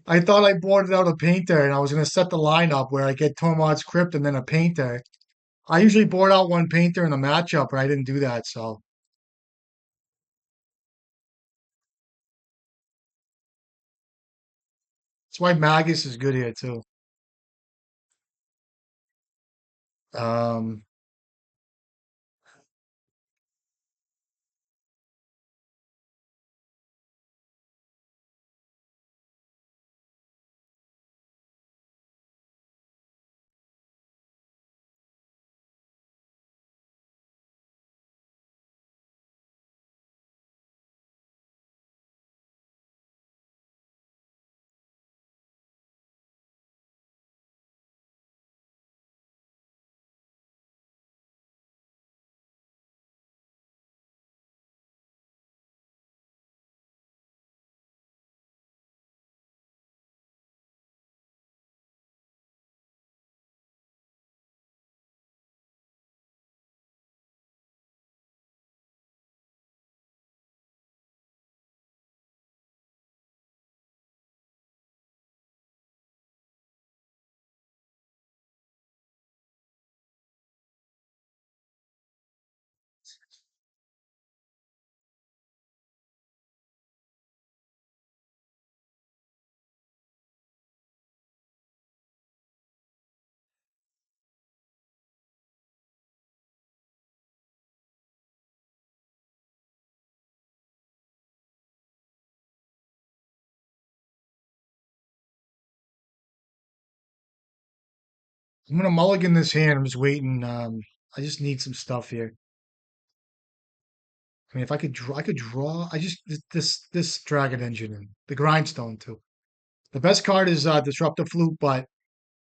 I thought I boarded out a painter, and I was gonna set the lineup where I get Tormod's Crypt and then a painter. I usually board out one painter in a matchup, but I didn't do that. So that's why Magus is good here too. Um, I'm gonna mulligan this hand. I'm just waiting. I just need some stuff here. I mean, if I could draw. I just this Dragon Engine and the Grindstone too. The best card is Disruptor Flute, but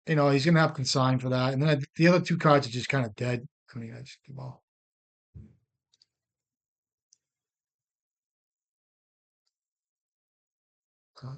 he's gonna have consign for that. And then the other two cards are just kind of dead. I mean, I just well, uh,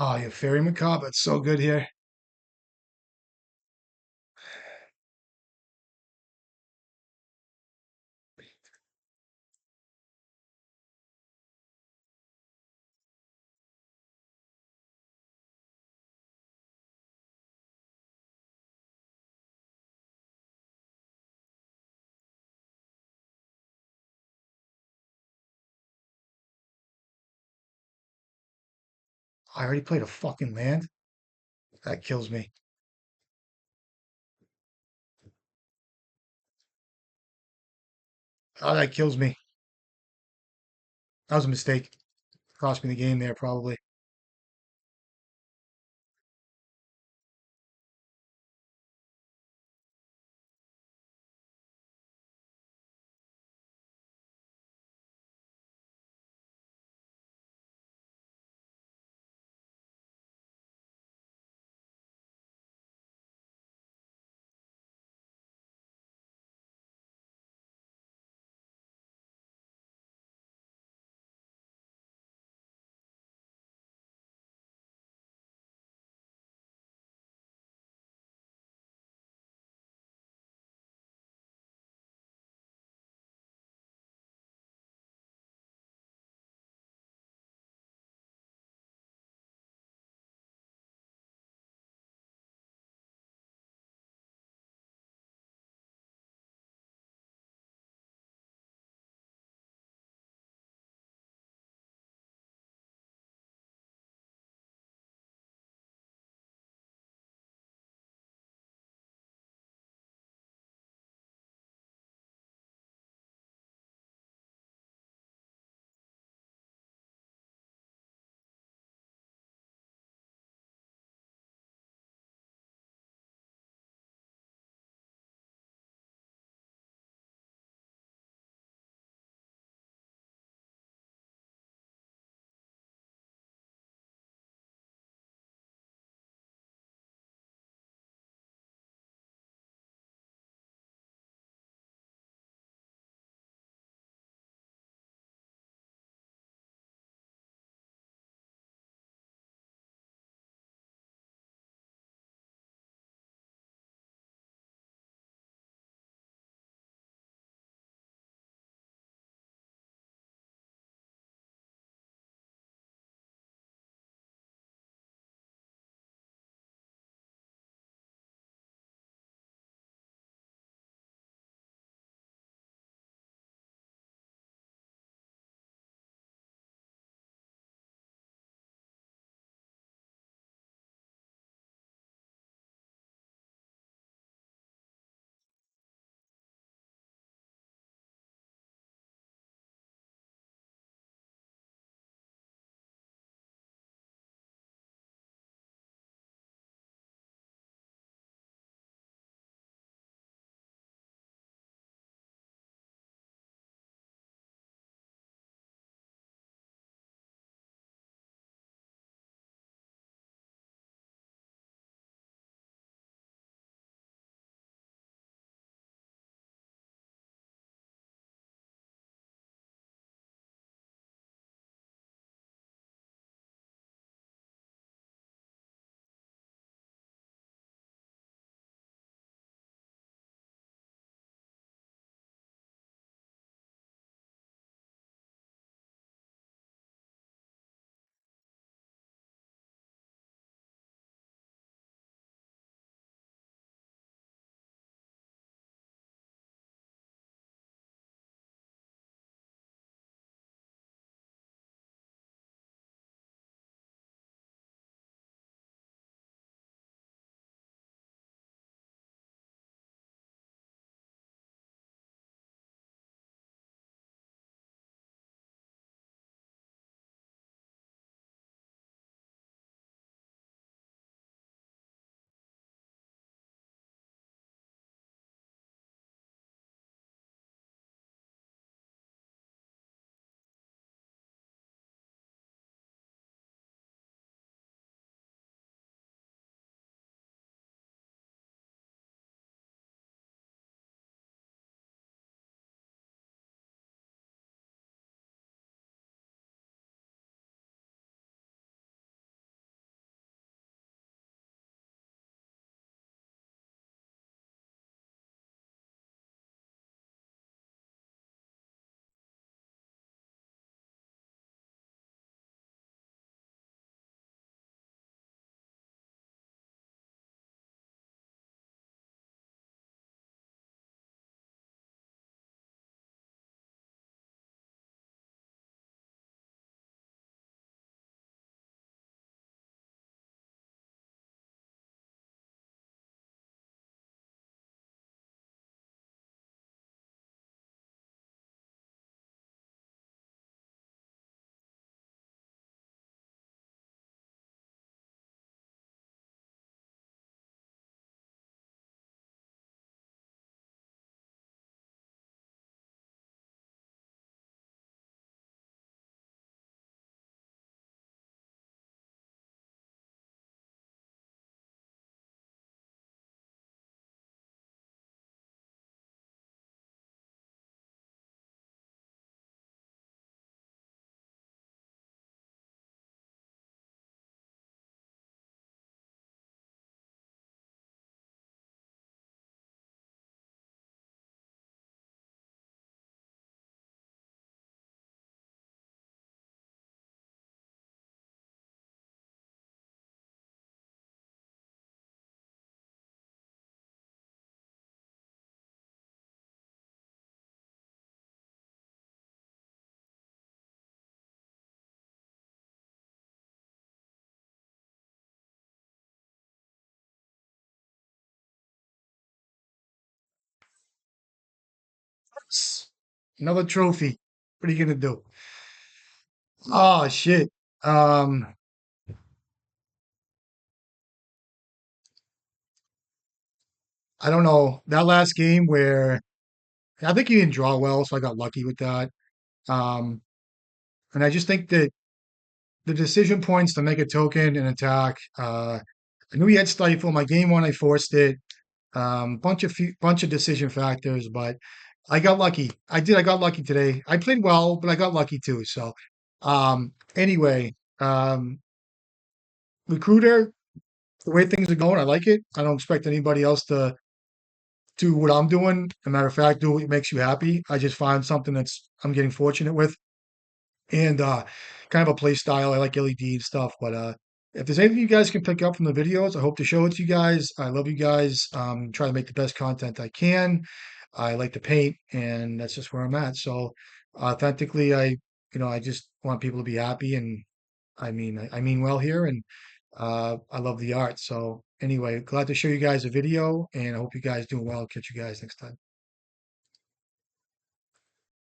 oh, yeah, Fairy Macabre. It's so good here. I already played a fucking land. That kills me. Oh, that kills me. That was a mistake. Cost me the game there, probably. Another trophy. What are you gonna do? Oh shit. Um, I don't know. That last game where I think he didn't draw well, so I got lucky with that. Um, and I just think that the decision points to make a token and attack. I knew he had stifle. My game one, I forced it. Bunch of decision factors, but I got lucky. I did. I got lucky today. I played well, but I got lucky too. So, anyway, recruiter, the way things are going, I like it. I don't expect anybody else to do what I'm doing. As a matter of fact, do what makes you happy. I just find something that's I'm getting fortunate with, and kind of a play style. I like LED and stuff, but if there's anything you guys can pick up from the videos, I hope to show it to you guys. I love you guys. Try to make the best content I can. I like to paint, and that's just where I'm at. So, authentically, I just want people to be happy, and I mean well here, and I love the art. So, anyway, glad to show you guys a video, and I hope you guys doing well. Catch you guys next time.